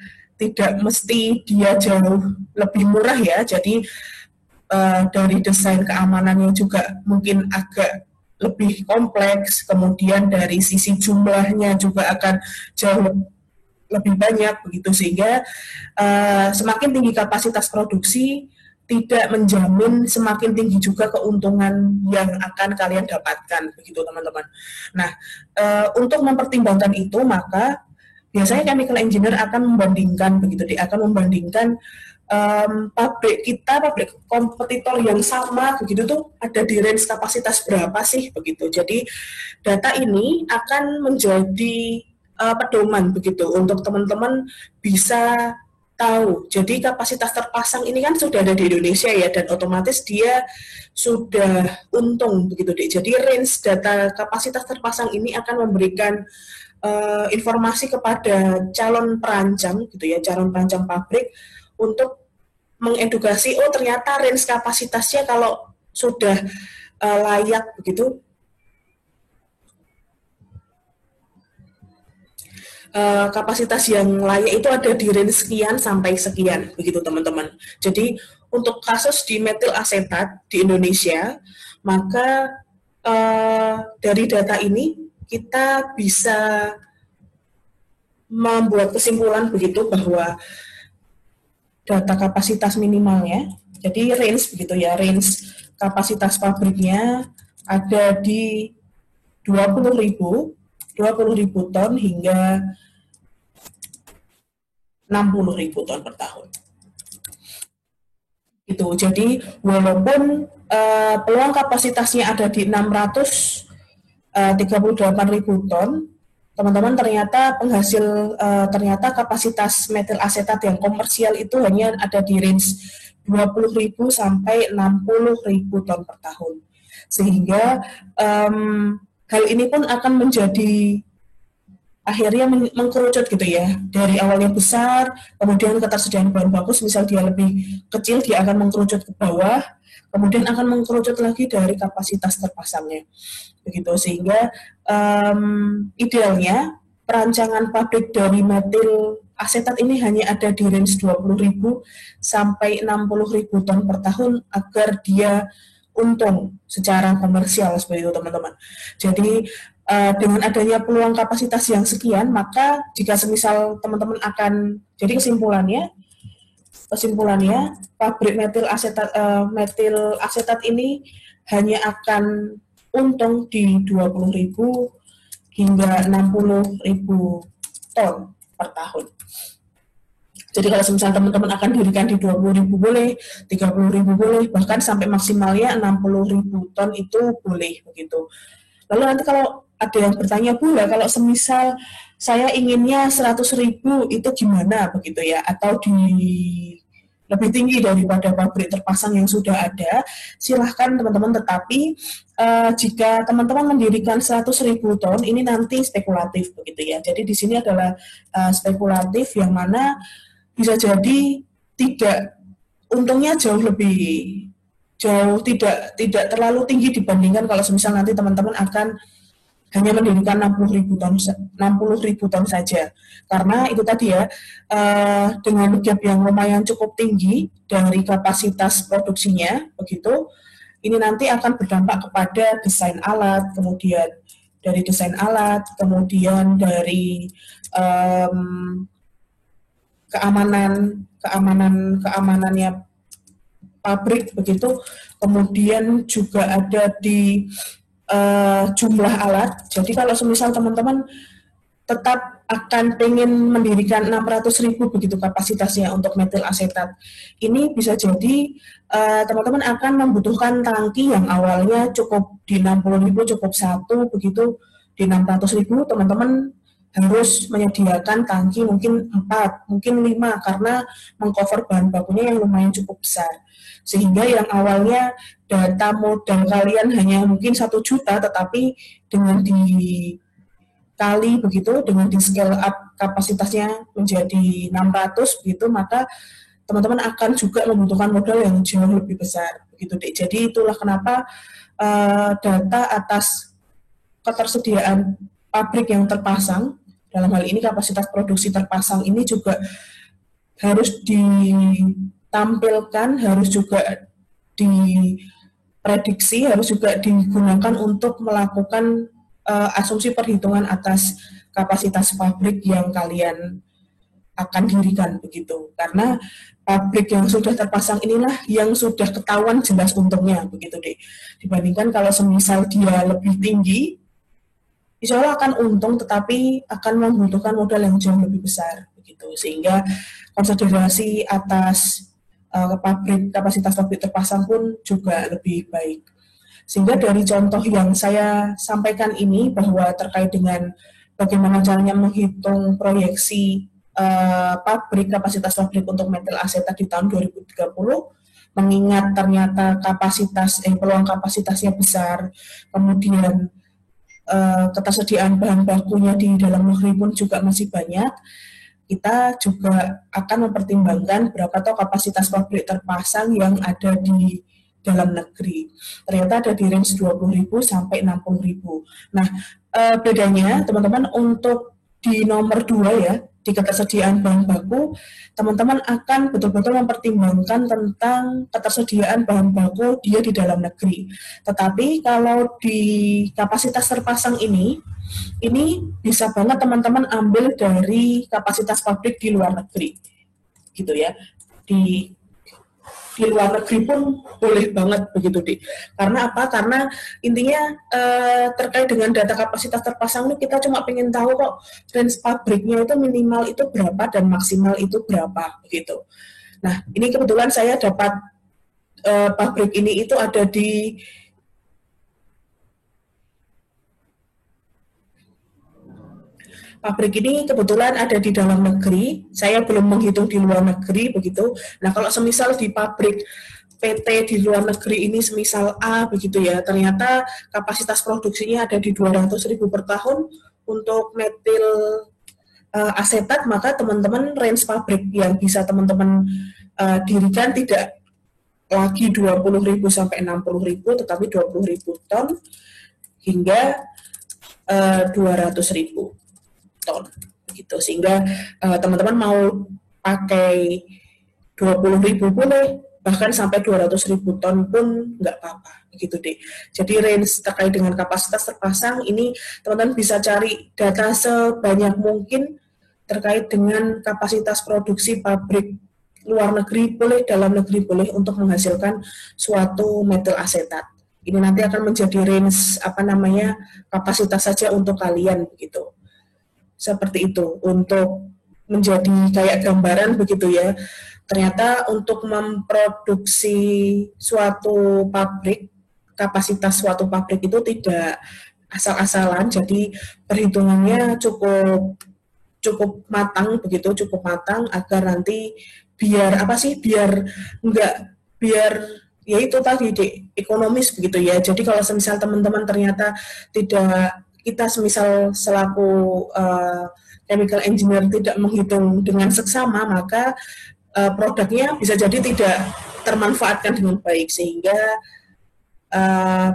Speaker 1: mesti dia jauh lebih murah ya. Jadi dari desain keamanannya juga mungkin agak lebih kompleks, kemudian dari sisi jumlahnya juga akan jauh lebih banyak begitu, sehingga semakin tinggi kapasitas produksi tidak menjamin semakin tinggi juga keuntungan yang akan kalian dapatkan begitu teman-teman. Nah, untuk mempertimbangkan itu maka biasanya chemical engineer akan membandingkan begitu, dia akan membandingkan pabrik kompetitor yang sama begitu tuh ada di range kapasitas berapa sih begitu. Jadi data ini akan menjadi pedoman begitu untuk teman-teman bisa tahu. Jadi kapasitas terpasang ini kan sudah ada di Indonesia ya, dan otomatis dia sudah untung begitu deh. Jadi range data kapasitas terpasang ini akan memberikan informasi kepada calon perancang gitu ya, calon perancang pabrik untuk mengedukasi, oh ternyata range kapasitasnya kalau sudah layak begitu, kapasitas yang layak itu ada di range sekian sampai sekian begitu teman-teman. Jadi untuk kasus di metil asetat di Indonesia, maka dari data ini kita bisa membuat kesimpulan begitu bahwa data kapasitas minimalnya, jadi range begitu ya, range kapasitas pabriknya ada di 20.000 ton hingga 60.000 ton per tahun. Itu. Jadi walaupun peluang kapasitasnya ada di 638.000 ton, teman-teman ternyata ternyata kapasitas metil asetat yang komersial itu hanya ada di range 20.000 sampai 60.000 ton per tahun. Sehingga hal ini pun akan menjadi akhirnya mengkerucut gitu ya, dari awalnya besar, kemudian ketersediaan bahan baku misal dia lebih kecil, dia akan mengkerucut ke bawah, kemudian akan mengkerucut lagi dari kapasitas terpasangnya begitu. Sehingga idealnya perancangan pabrik dari metil asetat ini hanya ada di range 20.000 sampai 60.000 ton per tahun agar dia untung secara komersial seperti itu teman-teman. Jadi dengan adanya peluang kapasitas yang sekian, maka jika semisal teman-teman akan, jadi kesimpulannya pabrik metil asetat ini hanya akan untung di 20.000 hingga 60.000 ton per tahun. Jadi kalau misalnya teman-teman akan dirikan di 20.000 boleh, 30.000 boleh, bahkan sampai maksimalnya 60.000 ton itu boleh begitu. Lalu nanti kalau ada yang bertanya, Bu, ya kalau semisal saya inginnya 100.000 itu gimana begitu ya, atau di lebih tinggi daripada pabrik terpasang yang sudah ada, silahkan teman-teman. Tetapi jika teman-teman mendirikan 100.000 ton, ini nanti spekulatif begitu ya. Jadi di sini adalah spekulatif yang mana bisa jadi tidak, untungnya tidak terlalu tinggi dibandingkan kalau semisal nanti teman-teman akan hanya mendirikan 60.000 ton saja, karena itu tadi ya, dengan gap yang lumayan cukup tinggi dari kapasitas produksinya begitu, ini nanti akan berdampak kepada desain alat, kemudian dari desain alat, kemudian dari keamanannya pabrik begitu, kemudian juga ada di jumlah alat. Jadi kalau semisal teman-teman tetap akan pengen mendirikan 600.000 begitu kapasitasnya untuk metil asetat, ini bisa jadi teman-teman akan membutuhkan tangki yang awalnya cukup di 60.000, cukup satu begitu. Di 600.000 teman-teman harus menyediakan tangki mungkin 4, mungkin 5, karena mengcover bahan bakunya yang lumayan cukup besar. Sehingga yang awalnya data modal kalian hanya mungkin 1 juta, tetapi dengan dikali begitu, dengan di scale up kapasitasnya menjadi 600 begitu, maka teman-teman akan juga membutuhkan modal yang jauh lebih besar begitu deh. Jadi itulah kenapa data atas ketersediaan pabrik yang terpasang, dalam hal ini kapasitas produksi terpasang ini juga harus ditampilkan, harus juga diprediksi, harus juga digunakan untuk melakukan asumsi perhitungan atas kapasitas pabrik yang kalian akan dirikan begitu. Karena pabrik yang sudah terpasang inilah yang sudah ketahuan jelas untungnya begitu deh. Dibandingkan kalau semisal dia lebih tinggi, insya Allah akan untung, tetapi akan membutuhkan modal yang jauh lebih besar begitu. Sehingga konsiderasi atas kapasitas pabrik terpasang pun juga lebih baik. Sehingga dari contoh yang saya sampaikan ini, bahwa terkait dengan bagaimana caranya menghitung proyeksi kapasitas pabrik untuk metil asetat di tahun 2030, mengingat ternyata peluang kapasitasnya besar, kemudian ketersediaan bahan bakunya di dalam negeri pun juga masih banyak, kita juga akan mempertimbangkan berapa toh kapasitas pabrik terpasang yang ada di dalam negeri. Ternyata ada di range 20.000 sampai 60.000. Nah, bedanya teman-teman untuk di nomor 2 ya, di ketersediaan bahan baku, teman-teman akan betul-betul mempertimbangkan tentang ketersediaan bahan baku dia di dalam negeri. Tetapi kalau di kapasitas terpasang ini bisa banget teman-teman ambil dari kapasitas pabrik di luar negeri, gitu ya. Di luar negeri pun boleh banget begitu deh. Karena apa? Karena intinya terkait dengan data kapasitas terpasang ini kita cuma pengen tahu kok range pabriknya itu minimal itu berapa dan maksimal itu berapa begitu. Nah, ini kebetulan saya dapat pabrik ini itu ada di pabrik ini kebetulan ada di dalam negeri, saya belum menghitung di luar negeri begitu. Nah, kalau semisal di pabrik PT di luar negeri ini semisal A begitu ya, ternyata kapasitas produksinya ada di 200.000 per tahun untuk metil asetat, maka teman-teman range pabrik yang bisa teman-teman dirikan tidak lagi 20.000 sampai 60.000, tetapi 20.000 ton hingga 200.000 ton begitu, sehingga teman-teman mau pakai 20.000 boleh, bahkan sampai 200.000 ton pun nggak apa-apa begitu deh. Jadi range terkait dengan kapasitas terpasang ini teman-teman bisa cari data sebanyak mungkin terkait dengan kapasitas produksi pabrik luar negeri boleh, dalam negeri boleh, untuk menghasilkan suatu metil asetat. Ini nanti akan menjadi range kapasitas saja untuk kalian begitu. Seperti itu untuk menjadi kayak gambaran begitu ya. Ternyata untuk memproduksi suatu pabrik, kapasitas suatu pabrik itu tidak asal-asalan, jadi perhitungannya cukup matang begitu, cukup matang agar nanti biar ya itu tadi ekonomis begitu ya. Jadi kalau semisal teman-teman ternyata kita semisal selaku chemical engineer tidak menghitung dengan seksama, maka produknya bisa jadi tidak termanfaatkan dengan baik, sehingga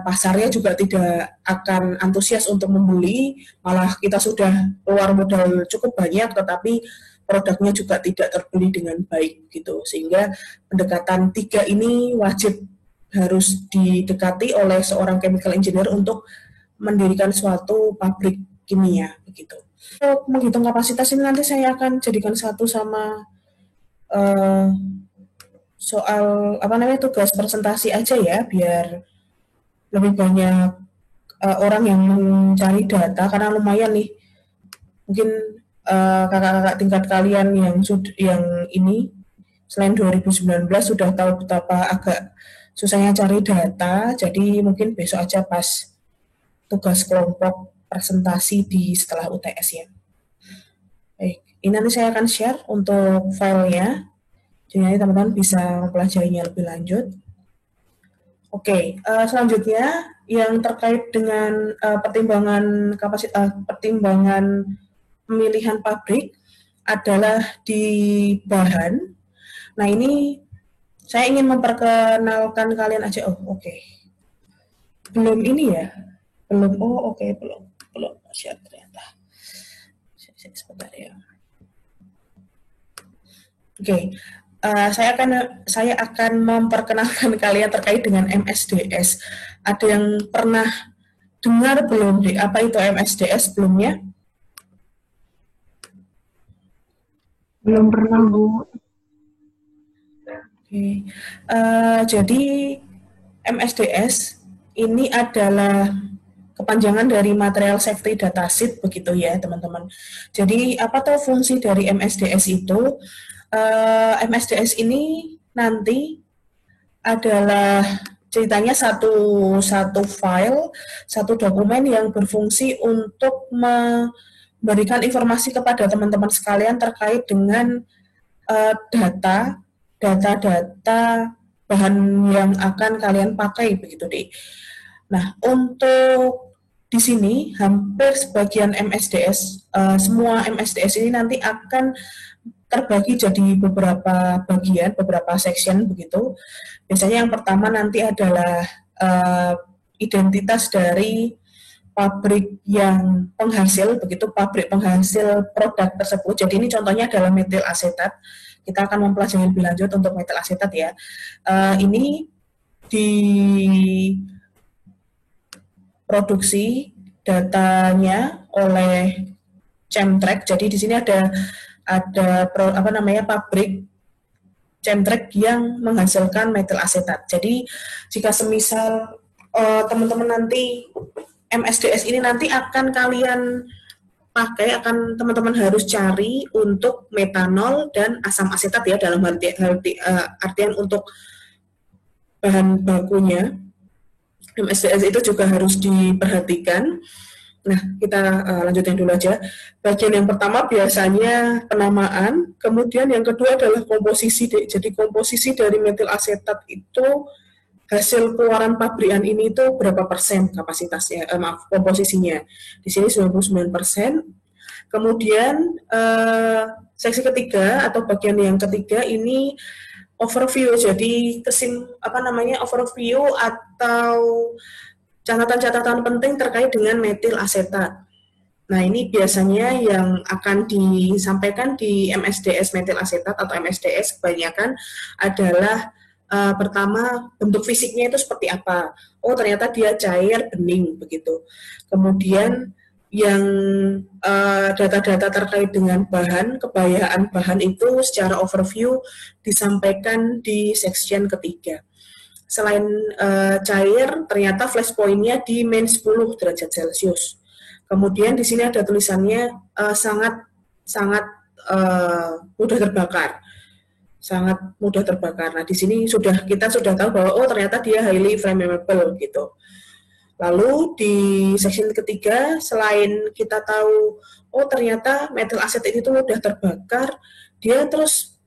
Speaker 1: pasarnya juga tidak akan antusias untuk membeli, malah kita sudah keluar modal cukup banyak tetapi produknya juga tidak terbeli dengan baik gitu. Sehingga pendekatan 3 ini wajib harus didekati oleh seorang chemical engineer untuk mendirikan suatu pabrik kimia begitu. Untuk menghitung kapasitas ini nanti saya akan jadikan satu sama soal tugas presentasi aja ya, biar lebih banyak orang yang mencari data, karena lumayan nih mungkin kakak-kakak tingkat kalian yang ini selain 2019 sudah tahu betapa agak susahnya cari data, jadi mungkin besok aja pas tugas kelompok presentasi setelah UTS ya. Baik, ini nanti saya akan share untuk filenya, jadi teman-teman bisa mempelajarinya lebih lanjut. Oke, selanjutnya yang terkait dengan pertimbangan pemilihan pabrik adalah di bahan. Nah, ini saya ingin memperkenalkan kalian aja. Belum ini ya? Belum. Belum share ternyata. Sebentar ya. Saya akan memperkenalkan kalian terkait dengan MSDS. Ada yang pernah dengar belum deh apa itu MSDS sebelumnya?
Speaker 2: Belum pernah, Bu.
Speaker 1: Jadi MSDS ini adalah kepanjangan dari Material Safety Data Sheet begitu ya teman-teman. Jadi apa tuh fungsi dari MSDS itu? MSDS ini nanti adalah ceritanya satu file, satu dokumen yang berfungsi untuk memberikan informasi kepada teman-teman sekalian terkait dengan data bahan yang akan kalian pakai begitu deh. Nah, untuk di sini hampir sebagian MSDS, semua MSDS ini nanti akan terbagi jadi beberapa bagian, beberapa section begitu. Biasanya yang pertama nanti adalah identitas dari pabrik yang penghasil begitu, pabrik penghasil produk tersebut. Jadi ini contohnya adalah metil asetat. Kita akan mempelajari lebih lanjut untuk metil asetat ya. Ini diproduksi datanya oleh Chemtrade. Jadi di sini ada pabrik Chemtrade yang menghasilkan metil asetat. Jadi jika semisal teman-teman nanti MSDS ini nanti akan kalian pakai, akan teman-teman harus cari untuk metanol dan asam asetat ya, dalam artian untuk bahan bakunya. MSDS itu juga harus diperhatikan. Nah, kita lanjutin dulu aja. Bagian yang pertama biasanya penamaan, kemudian yang kedua adalah komposisi. Jadi komposisi dari metil asetat itu hasil keluaran pabrikan ini itu berapa persen kapasitasnya, komposisinya. Di sini 99%. Kemudian seksi ketiga atau bagian yang ketiga ini overview. Jadi overview atau catatan-catatan penting terkait dengan metil asetat. Nah, ini biasanya yang akan disampaikan di MSDS metil asetat atau MSDS kebanyakan adalah pertama, bentuk fisiknya itu seperti apa. Oh, ternyata dia cair, bening, begitu. Kemudian yang data-data terkait dengan bahan, kebayaan bahan itu secara overview disampaikan di section ketiga. Selain cair, ternyata flash point-nya di -10 derajat Celcius. Kemudian di sini ada tulisannya sangat mudah terbakar. Sangat mudah terbakar. Nah, di sini kita sudah tahu bahwa oh ternyata dia highly flammable gitu. Lalu di section ketiga, selain kita tahu oh ternyata metil asetat itu mudah terbakar, dia terus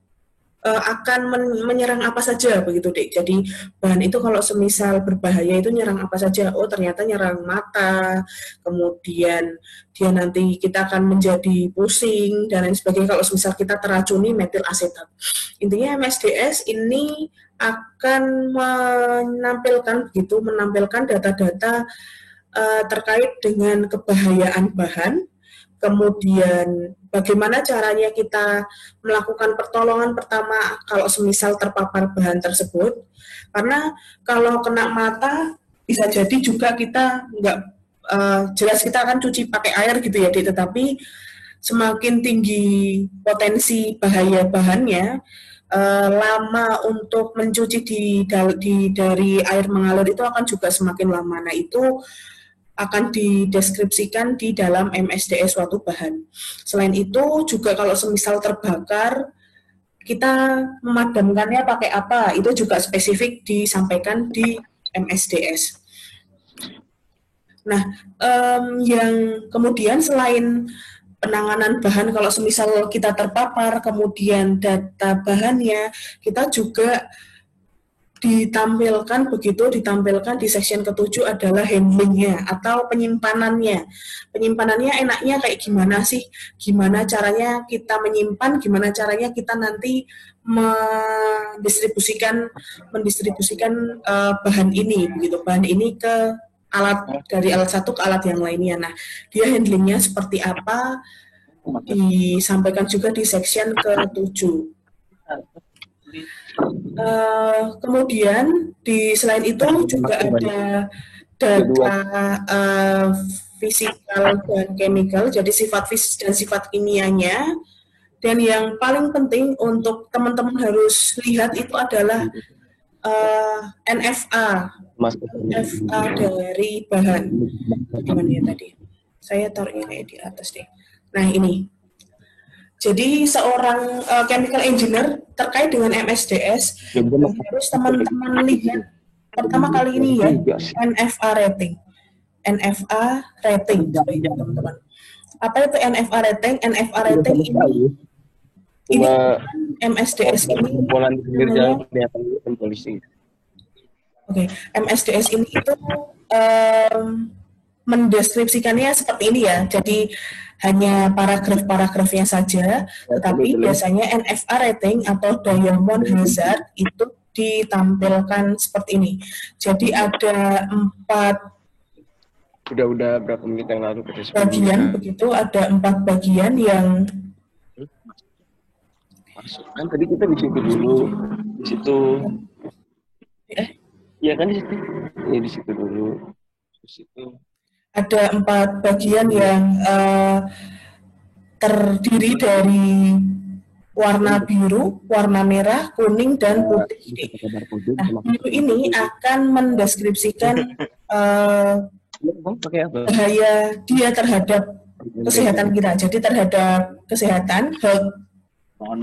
Speaker 1: akan menyerang apa saja begitu Dek. Jadi bahan itu kalau semisal berbahaya itu nyerang apa saja. Oh ternyata nyerang mata, kemudian dia nanti kita akan menjadi pusing dan lain sebagainya kalau semisal kita teracuni metil asetat. Intinya MSDS ini akan menampilkan data-data terkait dengan kebahayaan bahan. Kemudian bagaimana caranya kita melakukan pertolongan pertama kalau semisal terpapar bahan tersebut. Karena kalau kena mata bisa jadi juga kita nggak jelas kita akan cuci pakai air gitu ya, tetapi semakin tinggi potensi bahaya bahannya, lama untuk mencuci dari air mengalir itu akan juga semakin lama. Nah itu akan dideskripsikan di dalam MSDS suatu bahan. Selain itu juga kalau semisal terbakar, kita memadamkannya pakai apa, itu juga spesifik disampaikan di MSDS. Nah, yang kemudian selain penanganan bahan kalau semisal kita terpapar, kemudian data bahannya, kita juga ditampilkan di section ke-7 adalah handlingnya atau penyimpanannya. Penyimpanan enaknya kayak gimana sih? Gimana caranya kita menyimpan? Gimana caranya kita nanti mendistribusikan bahan ini, begitu. Bahan ini ke dari alat satu ke alat yang lainnya. Nah, dia handlingnya seperti apa? Disampaikan juga di section ke-7. Kemudian selain itu juga ada data fisikal dan chemical, jadi sifat fisik dan sifat kimianya. Dan yang paling penting untuk teman-teman harus lihat itu adalah NFA dari bahan. Di mana ya tadi? Saya taruhnya kayak di atas deh. Nah ini. Jadi seorang chemical engineer terkait dengan MSDS harus teman-teman lihat pertama kali ini ya NFA rating. NFA rating, teman-teman. Apa itu NFA rating? NFA rating ini MSDS ini Oke, MSDS ini itu mendeskripsikannya seperti ini ya. Jadi hanya paragraf-paragrafnya saja, tetapi biasanya NFA rating atau diamond hazard itu ditampilkan seperti ini. Jadi ada 4
Speaker 3: udah berapa menit yang lalu
Speaker 1: bagian begitu, ada 4 bagian yang
Speaker 3: kan tadi kita di situ iya kan di situ ya di situ dulu di situ
Speaker 1: ada 4 bagian yang terdiri dari warna biru, warna merah, kuning, dan putih. Nah, biru ini akan mendeskripsikan bahaya dia terhadap kesehatan kita. Jadi terhadap kesehatan, health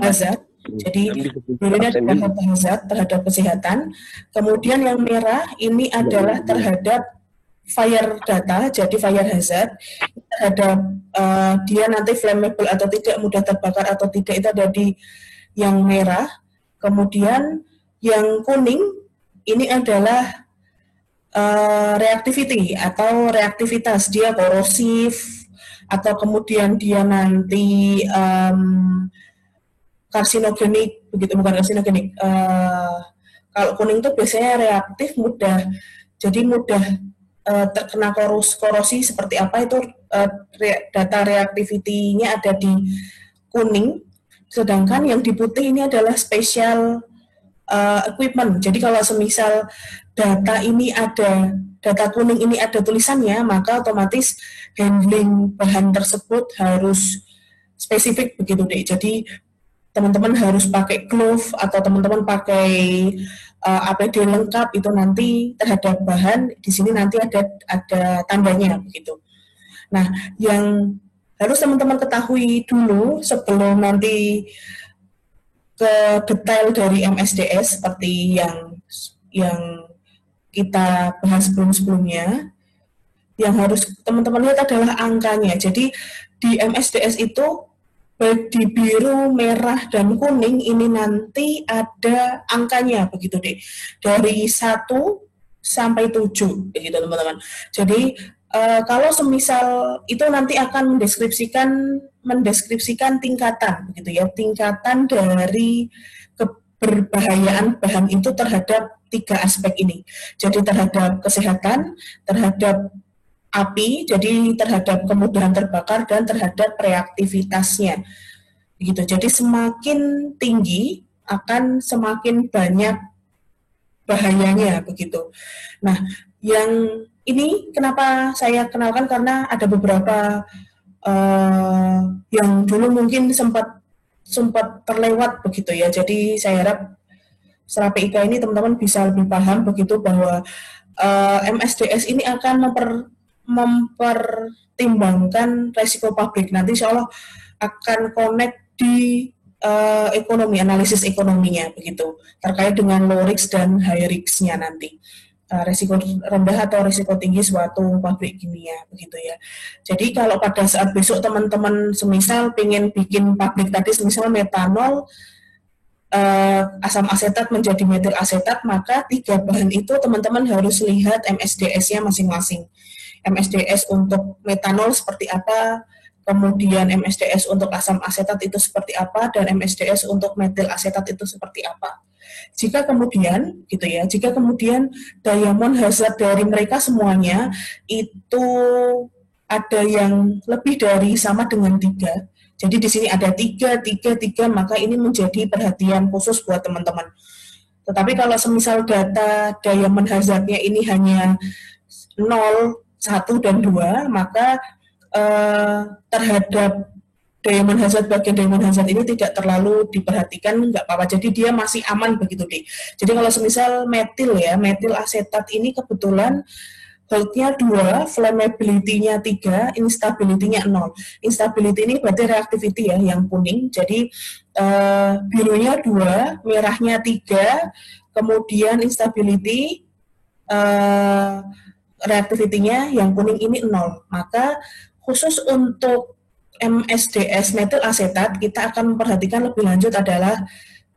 Speaker 1: hazard. Jadi birunya adalah health hazard terhadap kesehatan. Kemudian yang merah ini adalah terhadap fire data, jadi fire hazard, terhadap dia nanti flammable atau tidak, mudah terbakar atau tidak, itu ada di yang merah. Kemudian yang kuning ini adalah reactivity atau reaktivitas, dia korosif atau kemudian dia nanti karsinogenik, begitu, bukan karsinogenik. Kalau kuning itu biasanya reaktif, mudah, jadi mudah terkena korosi seperti apa, itu data reactivity-nya ada di kuning. Sedangkan yang di putih ini adalah special equipment. Jadi kalau semisal data ini ada, data kuning ini ada tulisannya, maka otomatis handling bahan tersebut harus spesifik, begitu deh. Jadi teman-teman harus pakai glove atau teman-teman pakai APD lengkap, itu nanti terhadap bahan di sini nanti ada tandanya, begitu. Nah, yang harus teman-teman ketahui dulu sebelum nanti ke detail dari MSDS seperti yang kita bahas sebelum-sebelumnya, yang harus teman-teman lihat adalah angkanya. Jadi di MSDS itu baik di biru, merah, dan kuning ini nanti ada angkanya, begitu deh, dari 1 sampai 7, begitu teman-teman. Jadi kalau semisal itu nanti akan mendeskripsikan tingkatan, begitu ya, tingkatan dari keberbahayaan bahan itu terhadap 3 aspek ini. Jadi terhadap kesehatan, terhadap api, jadi terhadap kemudahan terbakar, dan terhadap reaktivitasnya. Begitu. Jadi semakin tinggi akan semakin banyak bahayanya, begitu. Nah, yang ini kenapa saya kenalkan, karena ada beberapa yang dulu mungkin sempat terlewat, begitu ya. Jadi saya harap setelah PIK ini teman-teman bisa lebih paham, begitu, bahwa MSDS ini akan mempertimbangkan resiko pabrik. Nanti insya Allah akan connect di ekonomi, analisis ekonominya, begitu, terkait dengan low risk dan high risk-nya nanti. Risiko rendah atau risiko tinggi suatu pabrik kimia, begitu ya. Jadi kalau pada saat besok teman-teman semisal pengen bikin pabrik tadi, semisal metanol, asam asetat menjadi metil asetat, maka 3 bahan itu teman-teman harus lihat MSDS-nya masing-masing. MSDS untuk metanol seperti apa, kemudian MSDS untuk asam asetat itu seperti apa, dan MSDS untuk metil asetat itu seperti apa. Jika kemudian, gitu ya, jika kemudian diamond hazard dari mereka semuanya itu ada yang lebih dari sama dengan 3, jadi di sini ada 3, maka ini menjadi perhatian khusus buat teman-teman. Tetapi kalau semisal data diamond hazard-nya ini hanya 0, 1, dan 2, maka terhadap diamond hazard, bagian diamond hazard ini tidak terlalu diperhatikan, nggak apa-apa, jadi dia masih aman, begitu deh. Jadi kalau semisal metil ya, metil asetat ini kebetulan hold-nya 2, flammability-nya 3, instability-nya 0. Instability ini berarti reactivity ya, yang kuning. Jadi birunya 2, merahnya 3, kemudian instability, reactivity-nya yang kuning ini 0. Maka khusus untuk MSDS metil asetat, kita akan memperhatikan lebih lanjut adalah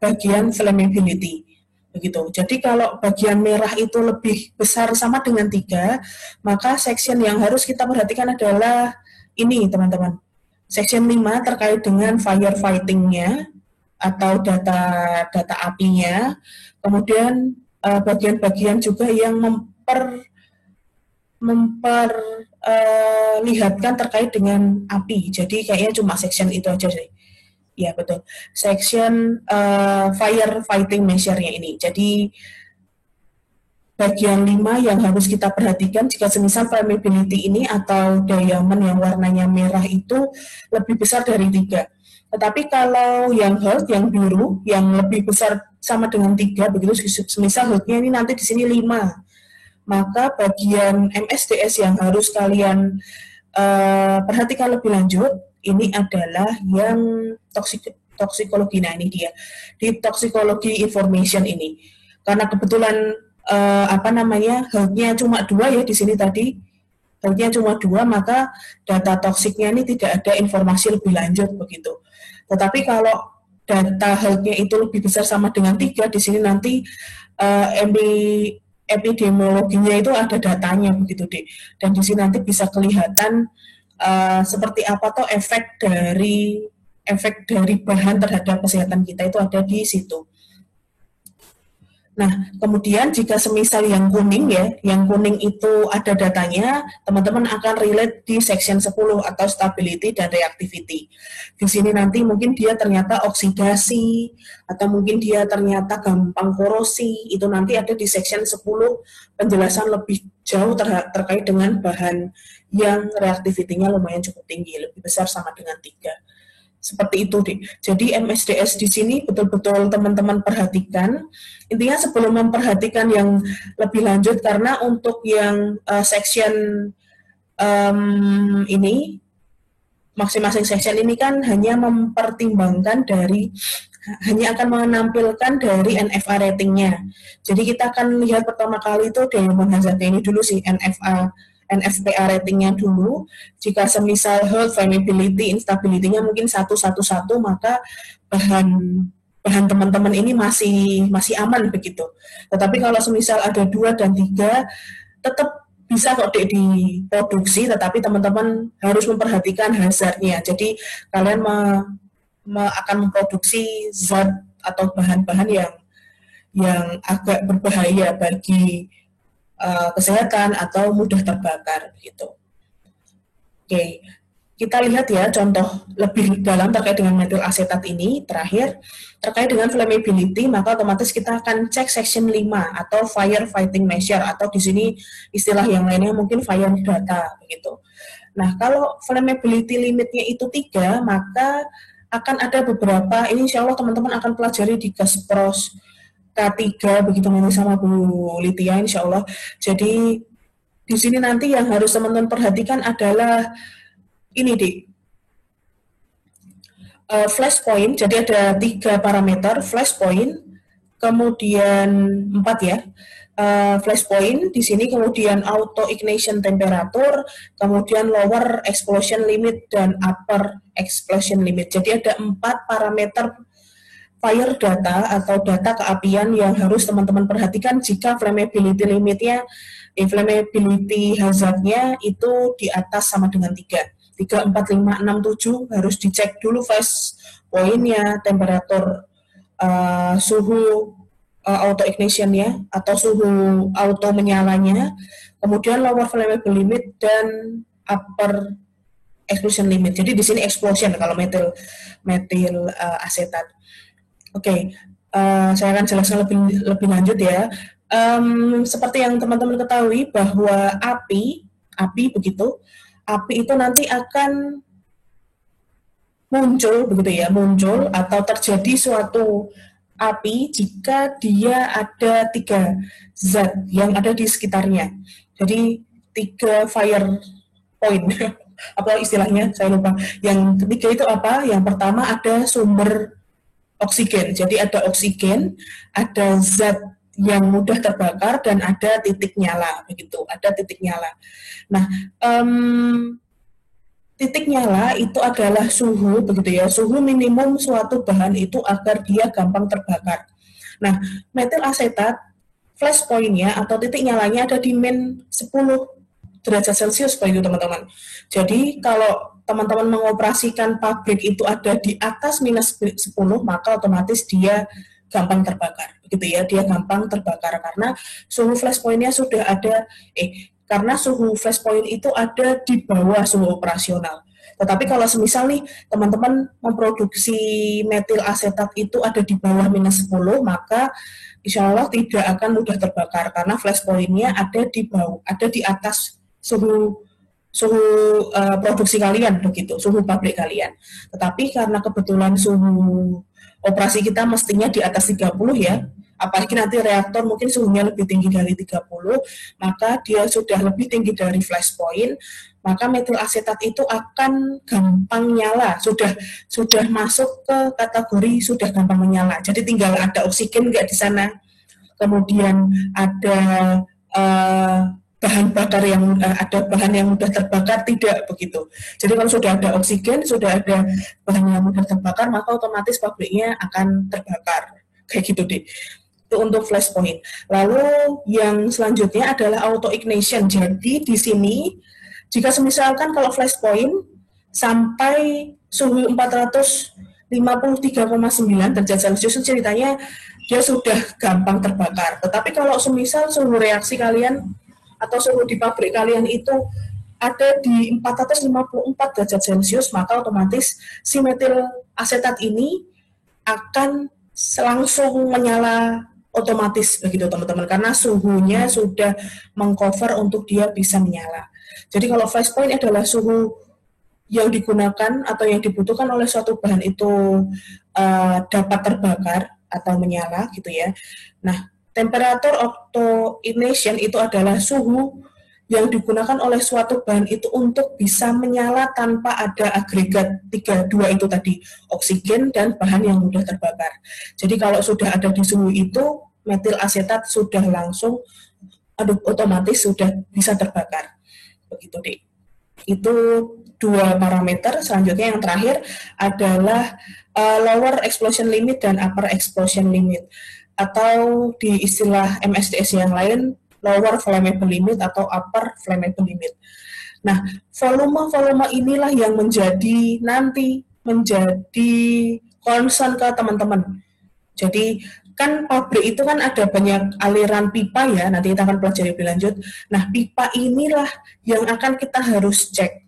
Speaker 1: bagian flammability, begitu. Jadi kalau bagian merah itu lebih besar sama dengan 3, maka section yang harus kita perhatikan adalah ini, teman-teman. Section 5 terkait dengan firefighting-nya atau data apinya, kemudian bagian-bagian juga yang memperlihatkan terkait dengan api. Jadi kayaknya cuma section itu aja sih. Ya, betul. Section firefighting measure-nya ini. Jadi bagian 5 yang harus kita perhatikan jika semisal flammability ini atau diamond yang warnanya merah itu lebih besar dari 3. Tetapi kalau yang hold, yang biru, yang lebih besar sama dengan 3, begitu, semisal hold-nya ini nanti di sini 5. Maka bagian MSDS yang harus kalian perhatikan lebih lanjut, ini adalah yang toksikologi. Nah, ini dia, di toxicology information ini. Karena kebetulan health-nya cuma 2 ya di sini tadi, health-nya cuma 2, maka data toksiknya ini tidak ada informasi lebih lanjut begitu. Tetapi kalau data health-nya itu lebih besar sama dengan 3, di sini nanti epidemiologinya itu ada datanya begitu deh. Dan di sini nanti bisa kelihatan seperti apa toh efek dari bahan terhadap kesehatan kita itu ada di situ. Nah, kemudian jika semisal yang kuning ya, yang kuning itu ada datanya, teman-teman akan relate di section 10 atau stability dan reactivity. Di sini nanti mungkin dia ternyata oksidasi, atau mungkin dia ternyata gampang korosi, itu nanti ada di section 10 penjelasan lebih jauh terkait dengan bahan yang reactivity-nya lumayan cukup tinggi, lebih besar sama dengan 3. Seperti itu deh. Jadi MSDS di sini betul-betul teman-teman perhatikan. Intinya sebelum memperhatikan yang lebih lanjut, karena untuk yang section ini, masing-masing section ini kan hanya mempertimbangkan hanya akan menampilkan dari NFA ratingnya. Jadi kita akan lihat pertama kali itu Diamond Hazard ini dulu sih, NFPA ratingnya dulu. Jika semisal health, flammability, instability-nya mungkin 111, maka bahan teman-teman ini masih aman begitu. Tetapi kalau semisal ada 2 dan 3, tetap bisa kok diproduksi, tetapi teman-teman harus memperhatikan hazardnya. Jadi kalian akan memproduksi zat atau bahan-bahan yang agak berbahaya bagi kesehatan atau mudah terbakar gitu. Oke, kita lihat ya contoh lebih dalam terkait dengan metil asetat ini. Terakhir, terkait dengan flammability, maka otomatis kita akan cek section 5 atau fire fighting measure, atau di sini istilah yang lainnya mungkin fire data begitu. Nah, kalau flammability limitnya itu 3, maka akan ada beberapa, ini insya Allah teman-teman akan pelajari di Gaspros K3 begitu nanti sama Bu Litia insya Allah. Jadi di sini nanti yang harus teman-teman perhatikan adalah ini deh, flash point. Jadi ada 3 parameter, flash point, kemudian 4 ya, flash point di sini, kemudian auto ignition temperature, kemudian lower explosion limit dan upper explosion limit. Jadi ada 4 parameter fire data atau data keapian yang harus teman-teman perhatikan jika flammability limitnya, flammability hazardnya itu di atas sama dengan 3, 4, 5, 6, 7 harus dicek dulu flash point-nya, temperatur, suhu auto ignition-nya atau suhu auto menyalanya, kemudian lower flammable limit dan upper explosion limit. Jadi di sini explosion kalau metil asetat. Oke, saya akan jelaskan lebih lanjut ya. Seperti yang teman-teman ketahui bahwa api begitu, api itu nanti akan muncul begitu ya, muncul atau terjadi suatu api jika dia ada 3 zat yang ada di sekitarnya. Jadi 3 fire point. Apa istilahnya? Saya lupa. Yang ketiga itu apa? Yang pertama ada sumber oksigen. Jadi ada oksigen, ada zat yang mudah terbakar, dan ada titik nyala begitu. Ada titik nyala. Nah, titik nyala itu adalah suhu begitu ya. Suhu minimum suatu bahan itu agar dia gampang terbakar. Nah, metil asetat flash point-nya atau titik nyalanya ada di min 10 derajat Celcius begitu teman-teman. Jadi kalau teman-teman mengoperasikan pabrik itu ada di atas minus 10, maka otomatis dia gampang terbakar, begitu ya, dia gampang terbakar karena suhu flash point-nya sudah ada, karena suhu flash point itu ada di bawah suhu operasional. Tetapi kalau semisal nih teman-teman memproduksi metil asetat itu ada di bawah minus 10, maka insya Allah tidak akan mudah terbakar karena flash point-nya ada di bawah, ada di atas suhu produksi kalian begitu, suhu pabrik kalian. Tetapi karena kebetulan suhu operasi kita mestinya di atas 30 ya, apalagi nanti reaktor mungkin suhunya lebih tinggi dari 30, maka dia sudah lebih tinggi dari flash point, maka metil asetat itu akan gampang nyala, sudah masuk ke kategori sudah gampang menyala. Jadi tinggal ada oksigen nggak di sana. kemudian ada bahan bakar yang ada bahan yang mudah terbakar, tidak begitu. Jadi kalau sudah ada oksigen, sudah ada bahan yang mudah terbakar, maka otomatis pabriknya akan terbakar. Kayak gitu deh. Itu untuk flash point. Lalu yang selanjutnya adalah auto ignition. Jadi di sini jika misalkan kalau flash point sampai suhu 453,9 derajat Celcius ceritanya dia sudah gampang terbakar. Tetapi kalau semisal suhu reaksi kalian atau suhu di pabrik kalian itu ada di 454 derajat Celcius, maka otomatis si metil asetat ini akan langsung menyala otomatis begitu teman-teman, karena suhunya sudah mengcover untuk dia bisa menyala. Jadi kalau flash point adalah suhu yang digunakan atau yang dibutuhkan oleh suatu bahan itu dapat terbakar atau menyala gitu ya. Nah, temperatur auto ignition itu adalah suhu yang digunakan oleh suatu bahan itu untuk bisa menyala tanpa ada agregat 32 itu tadi, oksigen dan bahan yang mudah terbakar. Jadi kalau sudah ada di suhu itu, metil asetat sudah langsung otomatis sudah bisa terbakar. Begitu deh. Itu dua parameter. Selanjutnya yang terakhir adalah lower explosion limit dan upper explosion limit, atau di istilah MSDS yang lain lower flammable limit atau upper flammable limit. Nah, volume inilah yang nanti menjadi concern ke teman-teman. Jadi kan pabrik itu kan ada banyak aliran pipa ya, nanti kita akan pelajari lebih lanjut. Nah, pipa inilah yang akan kita harus cek.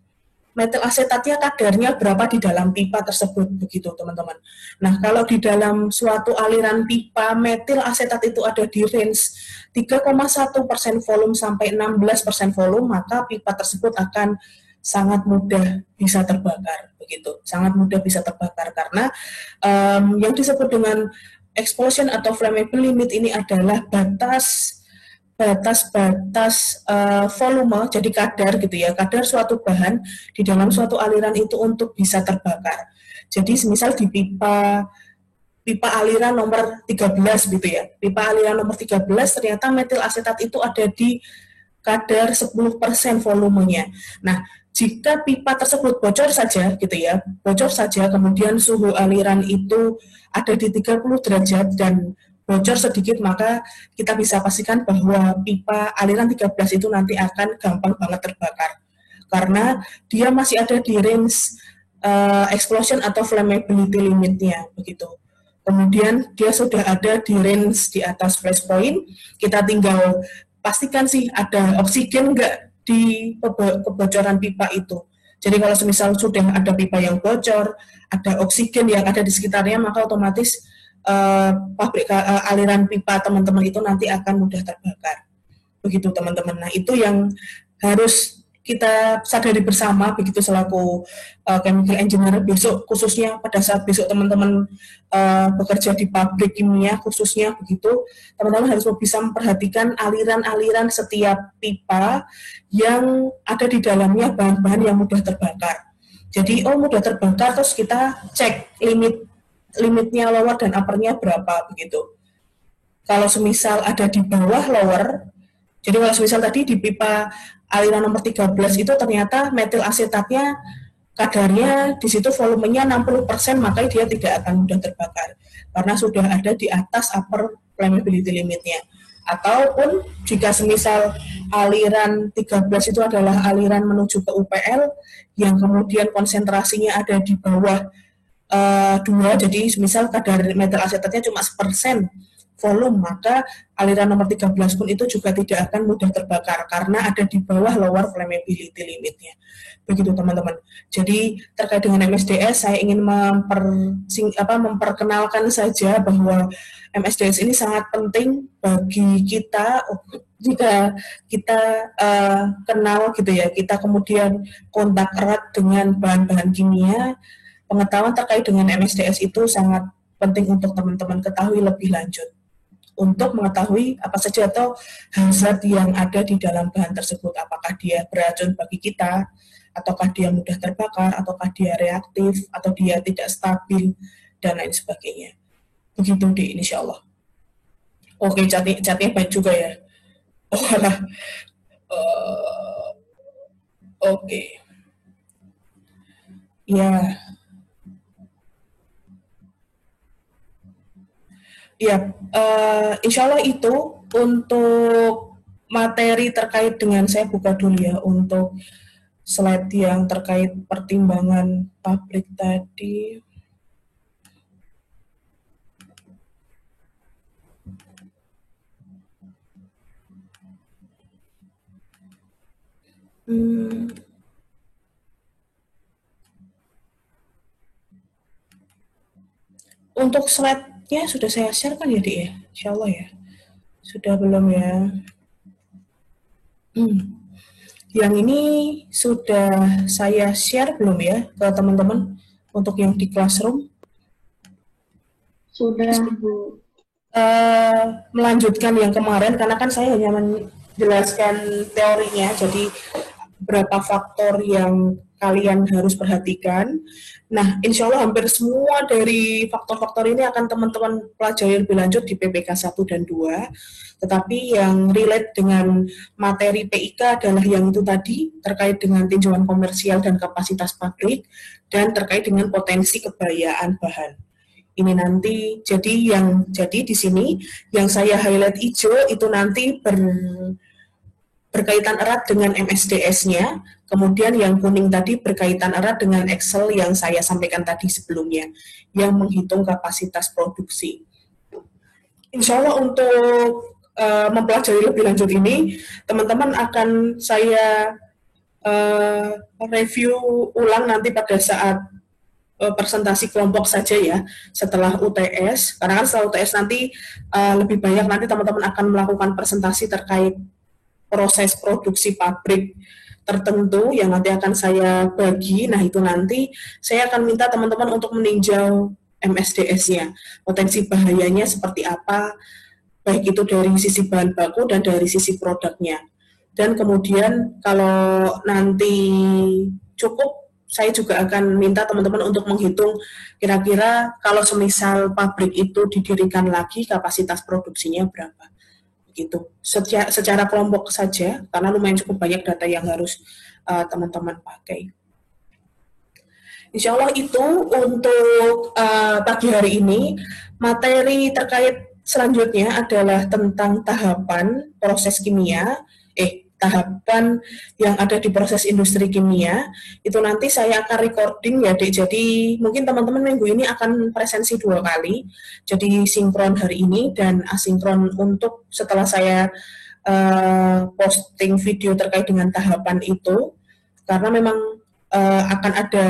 Speaker 1: Metil asetatnya kadarnya berapa di dalam pipa tersebut, begitu teman-teman. Nah, kalau di dalam suatu aliran pipa, metil asetat itu ada di range 3,1% volume sampai 16% volume, maka pipa tersebut akan sangat mudah bisa terbakar, begitu. Sangat mudah bisa terbakar, karena yang disebut dengan explosion atau flammable limit ini adalah batas volume, jadi kadar gitu ya, kadar suatu bahan di dalam suatu aliran itu untuk bisa terbakar. Jadi semisal di pipa aliran nomor 13 gitu ya, pipa aliran nomor 13 ternyata metil asetat itu ada di kadar 10% volumenya. Nah, jika pipa tersebut bocor saja gitu ya, kemudian suhu aliran itu ada di 30 derajat dan bocor sedikit, maka kita bisa pastikan bahwa pipa aliran 13 itu nanti akan gampang banget terbakar, karena dia masih ada di range explosion atau flammability limitnya, begitu. Kemudian dia sudah ada di range di atas flash point, kita tinggal pastikan sih ada oksigen nggak di kebocoran pipa itu. Jadi kalau semisal sudah ada pipa yang bocor, ada oksigen yang ada di sekitarnya, maka otomatis pabrik aliran pipa teman-teman itu nanti akan mudah terbakar. Begitu teman-teman. Nah, itu yang harus kita sadari bersama begitu selaku chemical engineer besok, khususnya pada saat besok teman-teman bekerja di pabrik kimia khususnya begitu, teman-teman harus bisa memperhatikan aliran-aliran setiap pipa yang ada di dalamnya bahan-bahan yang mudah terbakar. Jadi mudah terbakar, terus kita cek limitnya lower dan uppernya berapa begitu. Kalau semisal ada di bawah lower, jadi kalau semisal tadi di pipa aliran nomor 13 itu ternyata metil asetatnya kadarnya di situ volumenya 60%, maka dia tidak akan mudah terbakar karena sudah ada di atas upper flammability limitnya. Ataupun jika semisal aliran 13 itu adalah aliran menuju ke UPL yang kemudian konsentrasinya ada di bawah 2, jadi misal kadar metil asetatnya cuma 1% volume, maka aliran nomor 13 pun itu juga tidak akan mudah terbakar karena ada di bawah lower flammability limitnya. Begitu teman-teman. Jadi terkait dengan MSDS, saya ingin memperkenalkan saja bahwa MSDS ini sangat penting bagi kita jika kita kenal gitu ya, kita kemudian kontak erat dengan bahan-bahan kimia. Pengetahuan terkait dengan MSDS itu sangat penting untuk teman-teman ketahui lebih lanjut untuk mengetahui apa saja atau hazard yang ada di dalam bahan tersebut, apakah dia beracun bagi kita, ataukah dia mudah terbakar, ataukah dia reaktif, atau dia tidak stabil, dan lain sebagainya. Begitu deh, insya Allah. Oke, catnya baik juga ya. Oh, alah. Eh, oke. Ya, ya. Insya Allah itu untuk materi terkait dengan, saya buka dulu ya, untuk slide yang terkait pertimbangan pabrik tadi. Untuk slide-nya sudah saya share kan ya, Dik ya? Insya Allah ya. Sudah belum ya? Yang ini sudah saya share belum ya ke teman-teman untuk yang di classroom?
Speaker 2: Sudah, Bu.
Speaker 1: Melanjutkan yang kemarin, karena kan saya hanya menjelaskan teorinya, jadi berapa faktor yang kalian harus perhatikan. Nah, insya Allah hampir semua dari faktor-faktor ini akan teman-teman pelajari lebih lanjut di PPK 1 dan 2. Tetapi yang relate dengan materi PIK adalah yang itu tadi, terkait dengan tinjauan komersial dan kapasitas pabrik, dan terkait dengan potensi kebayaan bahan. Ini nanti, jadi di sini yang saya highlight hijau itu nanti berkaitan erat dengan MSDS-nya, kemudian yang kuning tadi berkaitan erat dengan Excel yang saya sampaikan tadi sebelumnya, yang menghitung kapasitas produksi. Insya Allah untuk mempelajari lebih lanjut ini, teman-teman akan saya review ulang nanti pada saat presentasi kelompok saja ya, setelah UTS, karena kan setelah UTS nanti lebih banyak nanti teman-teman akan melakukan presentasi terkait proses produksi pabrik tertentu yang nanti akan saya bagi. Nah, itu nanti saya akan minta teman-teman untuk meninjau MSDS-nya, potensi bahayanya seperti apa, baik itu dari sisi bahan baku dan dari sisi produknya. Dan kemudian kalau nanti cukup, saya juga akan minta teman-teman untuk menghitung kira-kira kalau semisal pabrik itu didirikan lagi, kapasitas produksinya berapa. Gitu. Secara kelompok saja, karena lumayan cukup banyak data yang harus teman-teman pakai. Insya Allah itu untuk pagi hari ini. Materi terkait selanjutnya adalah tentang tahapan proses kimia, tahapan yang ada di proses industri kimia. Itu nanti saya akan recording ya, Dek. Jadi mungkin teman-teman minggu ini akan presensi 2 kali. Jadi sinkron hari ini dan asinkron untuk setelah saya posting video terkait dengan tahapan itu. Karena memang akan ada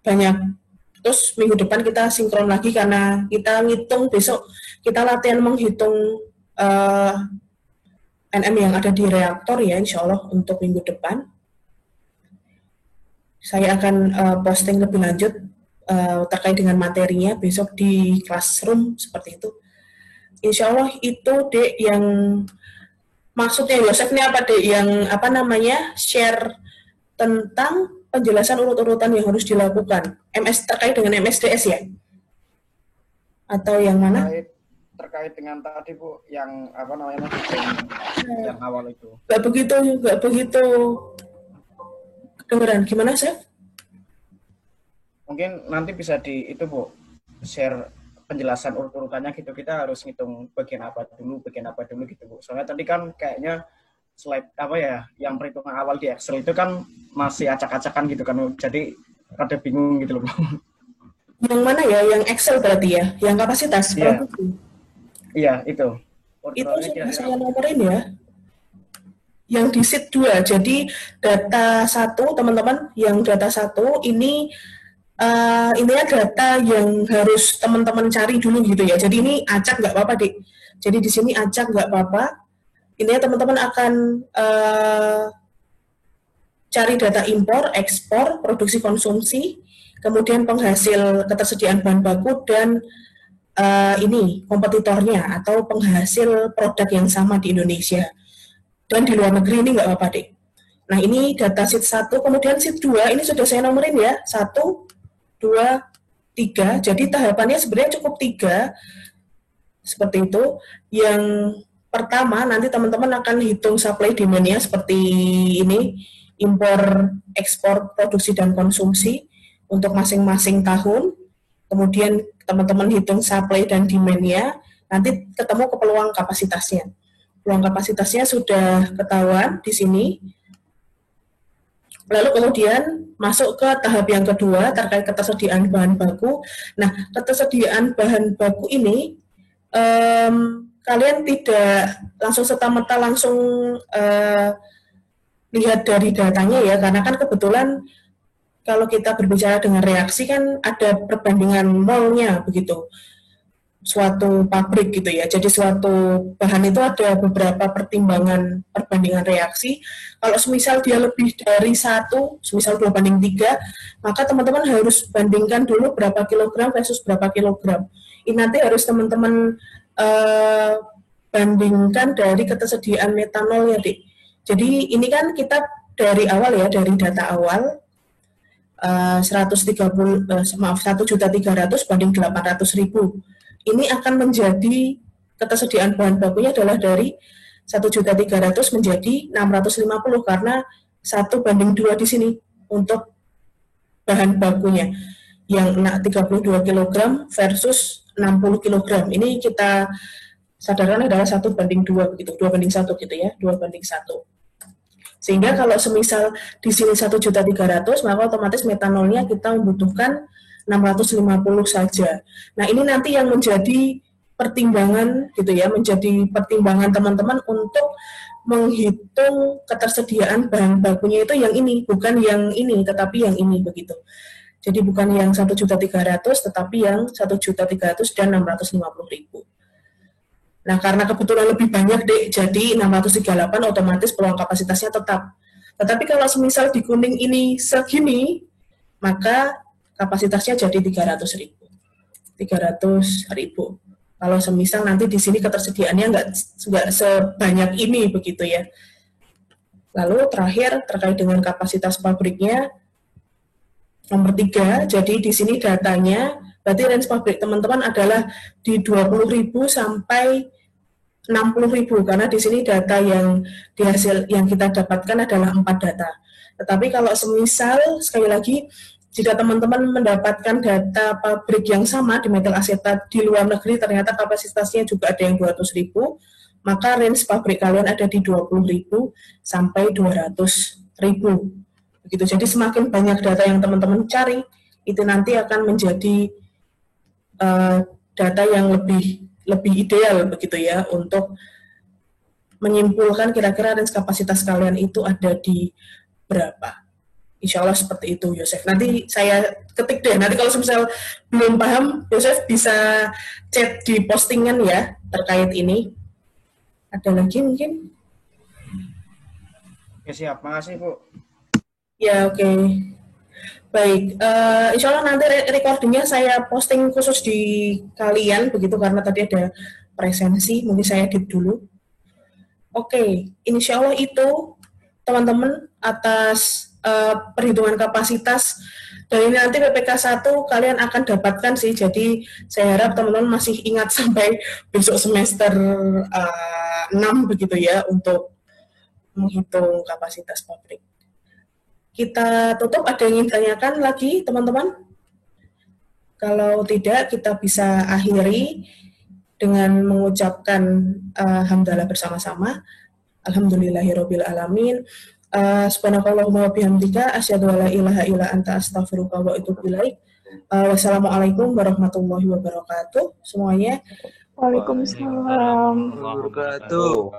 Speaker 1: banyak. Terus minggu depan kita sinkron lagi karena kita ngitung besok, kita latihan menghitung NM yang ada di reaktor ya, insya Allah untuk minggu depan. Saya akan posting lebih lanjut terkait dengan materinya besok di classroom seperti itu. Insya Allah itu, Dek, yang maksudnya Yosef ini apa, Dek, yang apa namanya share tentang penjelasan urut-urutan yang harus dilakukan terkait dengan MSDS ya? Atau yang mana?
Speaker 4: Terkait dengan tadi, Bu, yang apa namanya yang awal itu.
Speaker 1: Gak begitu kedengeran. Gimana, Chef?
Speaker 4: Mungkin nanti bisa di itu, Bu, share penjelasan urut-urutannya gitu. Kita harus ngitung bagian apa dulu gitu, Bu. Soalnya tadi kan kayaknya slide apa ya, yang perhitungan awal di Excel itu kan masih acak-acakan gitu kan. Jadi rada bingung gitu loh, Bu.
Speaker 1: Yang mana ya? Yang Excel berarti ya? Yang kapasitas produksi?
Speaker 4: Iya, itu.
Speaker 1: Itu sudah saya nomorin ya. Yang di sheet 2. Jadi data 1, teman-teman, yang data 1 ini intinya data yang harus teman-teman cari dulu gitu ya. Jadi ini acak nggak apa-apa, Dik. Jadi di sini acak nggak apa-apa. Intinya teman-teman akan cari data impor, ekspor, produksi konsumsi, kemudian penghasil ketersediaan bahan baku, dan ini kompetitornya atau penghasil produk yang sama di Indonesia dan di luar negeri. Ini nggak apa-apa, Dek. Nah, ini data sheet 1, kemudian sheet 2 ini sudah saya nomorin ya, 1, 2, 3. Jadi tahapannya sebenarnya cukup 3. Seperti itu. Yang pertama, nanti teman-teman akan hitung supply demand-nya seperti ini, impor, ekspor, produksi, dan konsumsi untuk masing-masing tahun. Kemudian teman-teman hitung supply dan demand-nya, nanti ketemu ke peluang kapasitasnya. Peluang kapasitasnya sudah ketahuan di sini. Lalu kemudian masuk ke tahap yang kedua terkait ketersediaan bahan baku. Nah, ketersediaan bahan baku ini kalian tidak langsung serta-merta langsung lihat dari datanya ya, karena kan kebetulan kalau kita berbicara dengan reaksi kan ada perbandingan molnya begitu. Suatu pabrik gitu ya. Jadi suatu bahan itu ada beberapa perbandingan reaksi. Kalau semisal dia lebih dari 1, semisal 2:3, maka teman-teman harus bandingkan dulu berapa kilogram versus berapa kilogram. Ini nanti harus teman-teman bandingkan dari ketersediaan metanolnya, Dik. Jadi ini kan kita dari awal ya, dari data awal 1.300.000 banding 800.000. Ini akan menjadi ketersediaan bahan bakunya adalah dari 1.300.000 menjadi 650 karena 1:2 di sini untuk bahan bakunya yang 32 kg versus 60 kg. Ini kita sadarkan adalah 1:2 begitu, 2:1 gitu ya, 2:1. Sehingga kalau semisal di sini 1.300.000 maka otomatis metanolnya kita membutuhkan 650 saja. Nah, ini nanti yang menjadi pertimbangan gitu ya, menjadi pertimbangan teman-teman untuk menghitung ketersediaan bahan bakunya itu yang ini, bukan yang ini, tetapi yang ini begitu. Jadi bukan yang 1.300.000 tetapi yang 1.300.000 dan 650.000. Nah, karena kebetulan lebih banyak deh, jadi 638 otomatis peluang kapasitasnya tetap. Tetapi kalau semisal di kuning ini segini, maka kapasitasnya jadi 300.000. 300.000. Kalau semisal nanti di sini ketersediaannya nggak sebanyak ini begitu ya. Lalu terakhir terkait dengan kapasitas pabriknya, nomor 3, jadi di sini datanya, berarti range pabrik teman-teman adalah di 20.000 sampai 60.000 karena di sini data yang di hasil yang kita dapatkan adalah 4 data. Tetapi kalau semisal sekali lagi jika teman-teman mendapatkan data pabrik yang sama di metil asetat di luar negeri ternyata kapasitasnya juga ada yang 200.000, maka range pabrik kalian ada di 20.000 sampai 200.000. Begitu. Jadi semakin banyak data yang teman-teman cari, itu nanti akan menjadi data yang lebih ideal begitu ya untuk menyimpulkan kira-kira range kapasitas kalian itu ada di berapa. Insya Allah seperti itu, Yosef. Nanti saya ketik deh. Nanti kalau misal belum paham, Yosef bisa chat di postingan ya terkait ini. Ada lagi mungkin?
Speaker 4: Oke, siap. Makasih, Bu.
Speaker 1: Ya, oke. Baik. Insya Allah nanti recordingnya saya posting khusus di kalian, begitu karena tadi ada presensi. Mungkin saya edit dulu. Oke. Insya Allah itu, teman-teman, atas perhitungan kapasitas dan ini nanti PPK 1 kalian akan dapatkan sih, jadi saya harap teman-teman masih ingat sampai besok semester 6 begitu ya untuk menghitung kapasitas pabrik. Kita tutup, ada yang ingin tanyakan lagi teman-teman? Kalau tidak kita bisa akhiri dengan mengucapkan hamdalah bersama-sama. Alhamdulillahirabbil alamin. Subhanakallahumma wa bihamdika asyhadu an la ilaha illa anta astaghfiruka wa atubu ilaik. Wassalamualaikum warahmatullahi wabarakatuh semuanya.
Speaker 2: Waalaikumsalam.
Speaker 3: Wabarakatuh.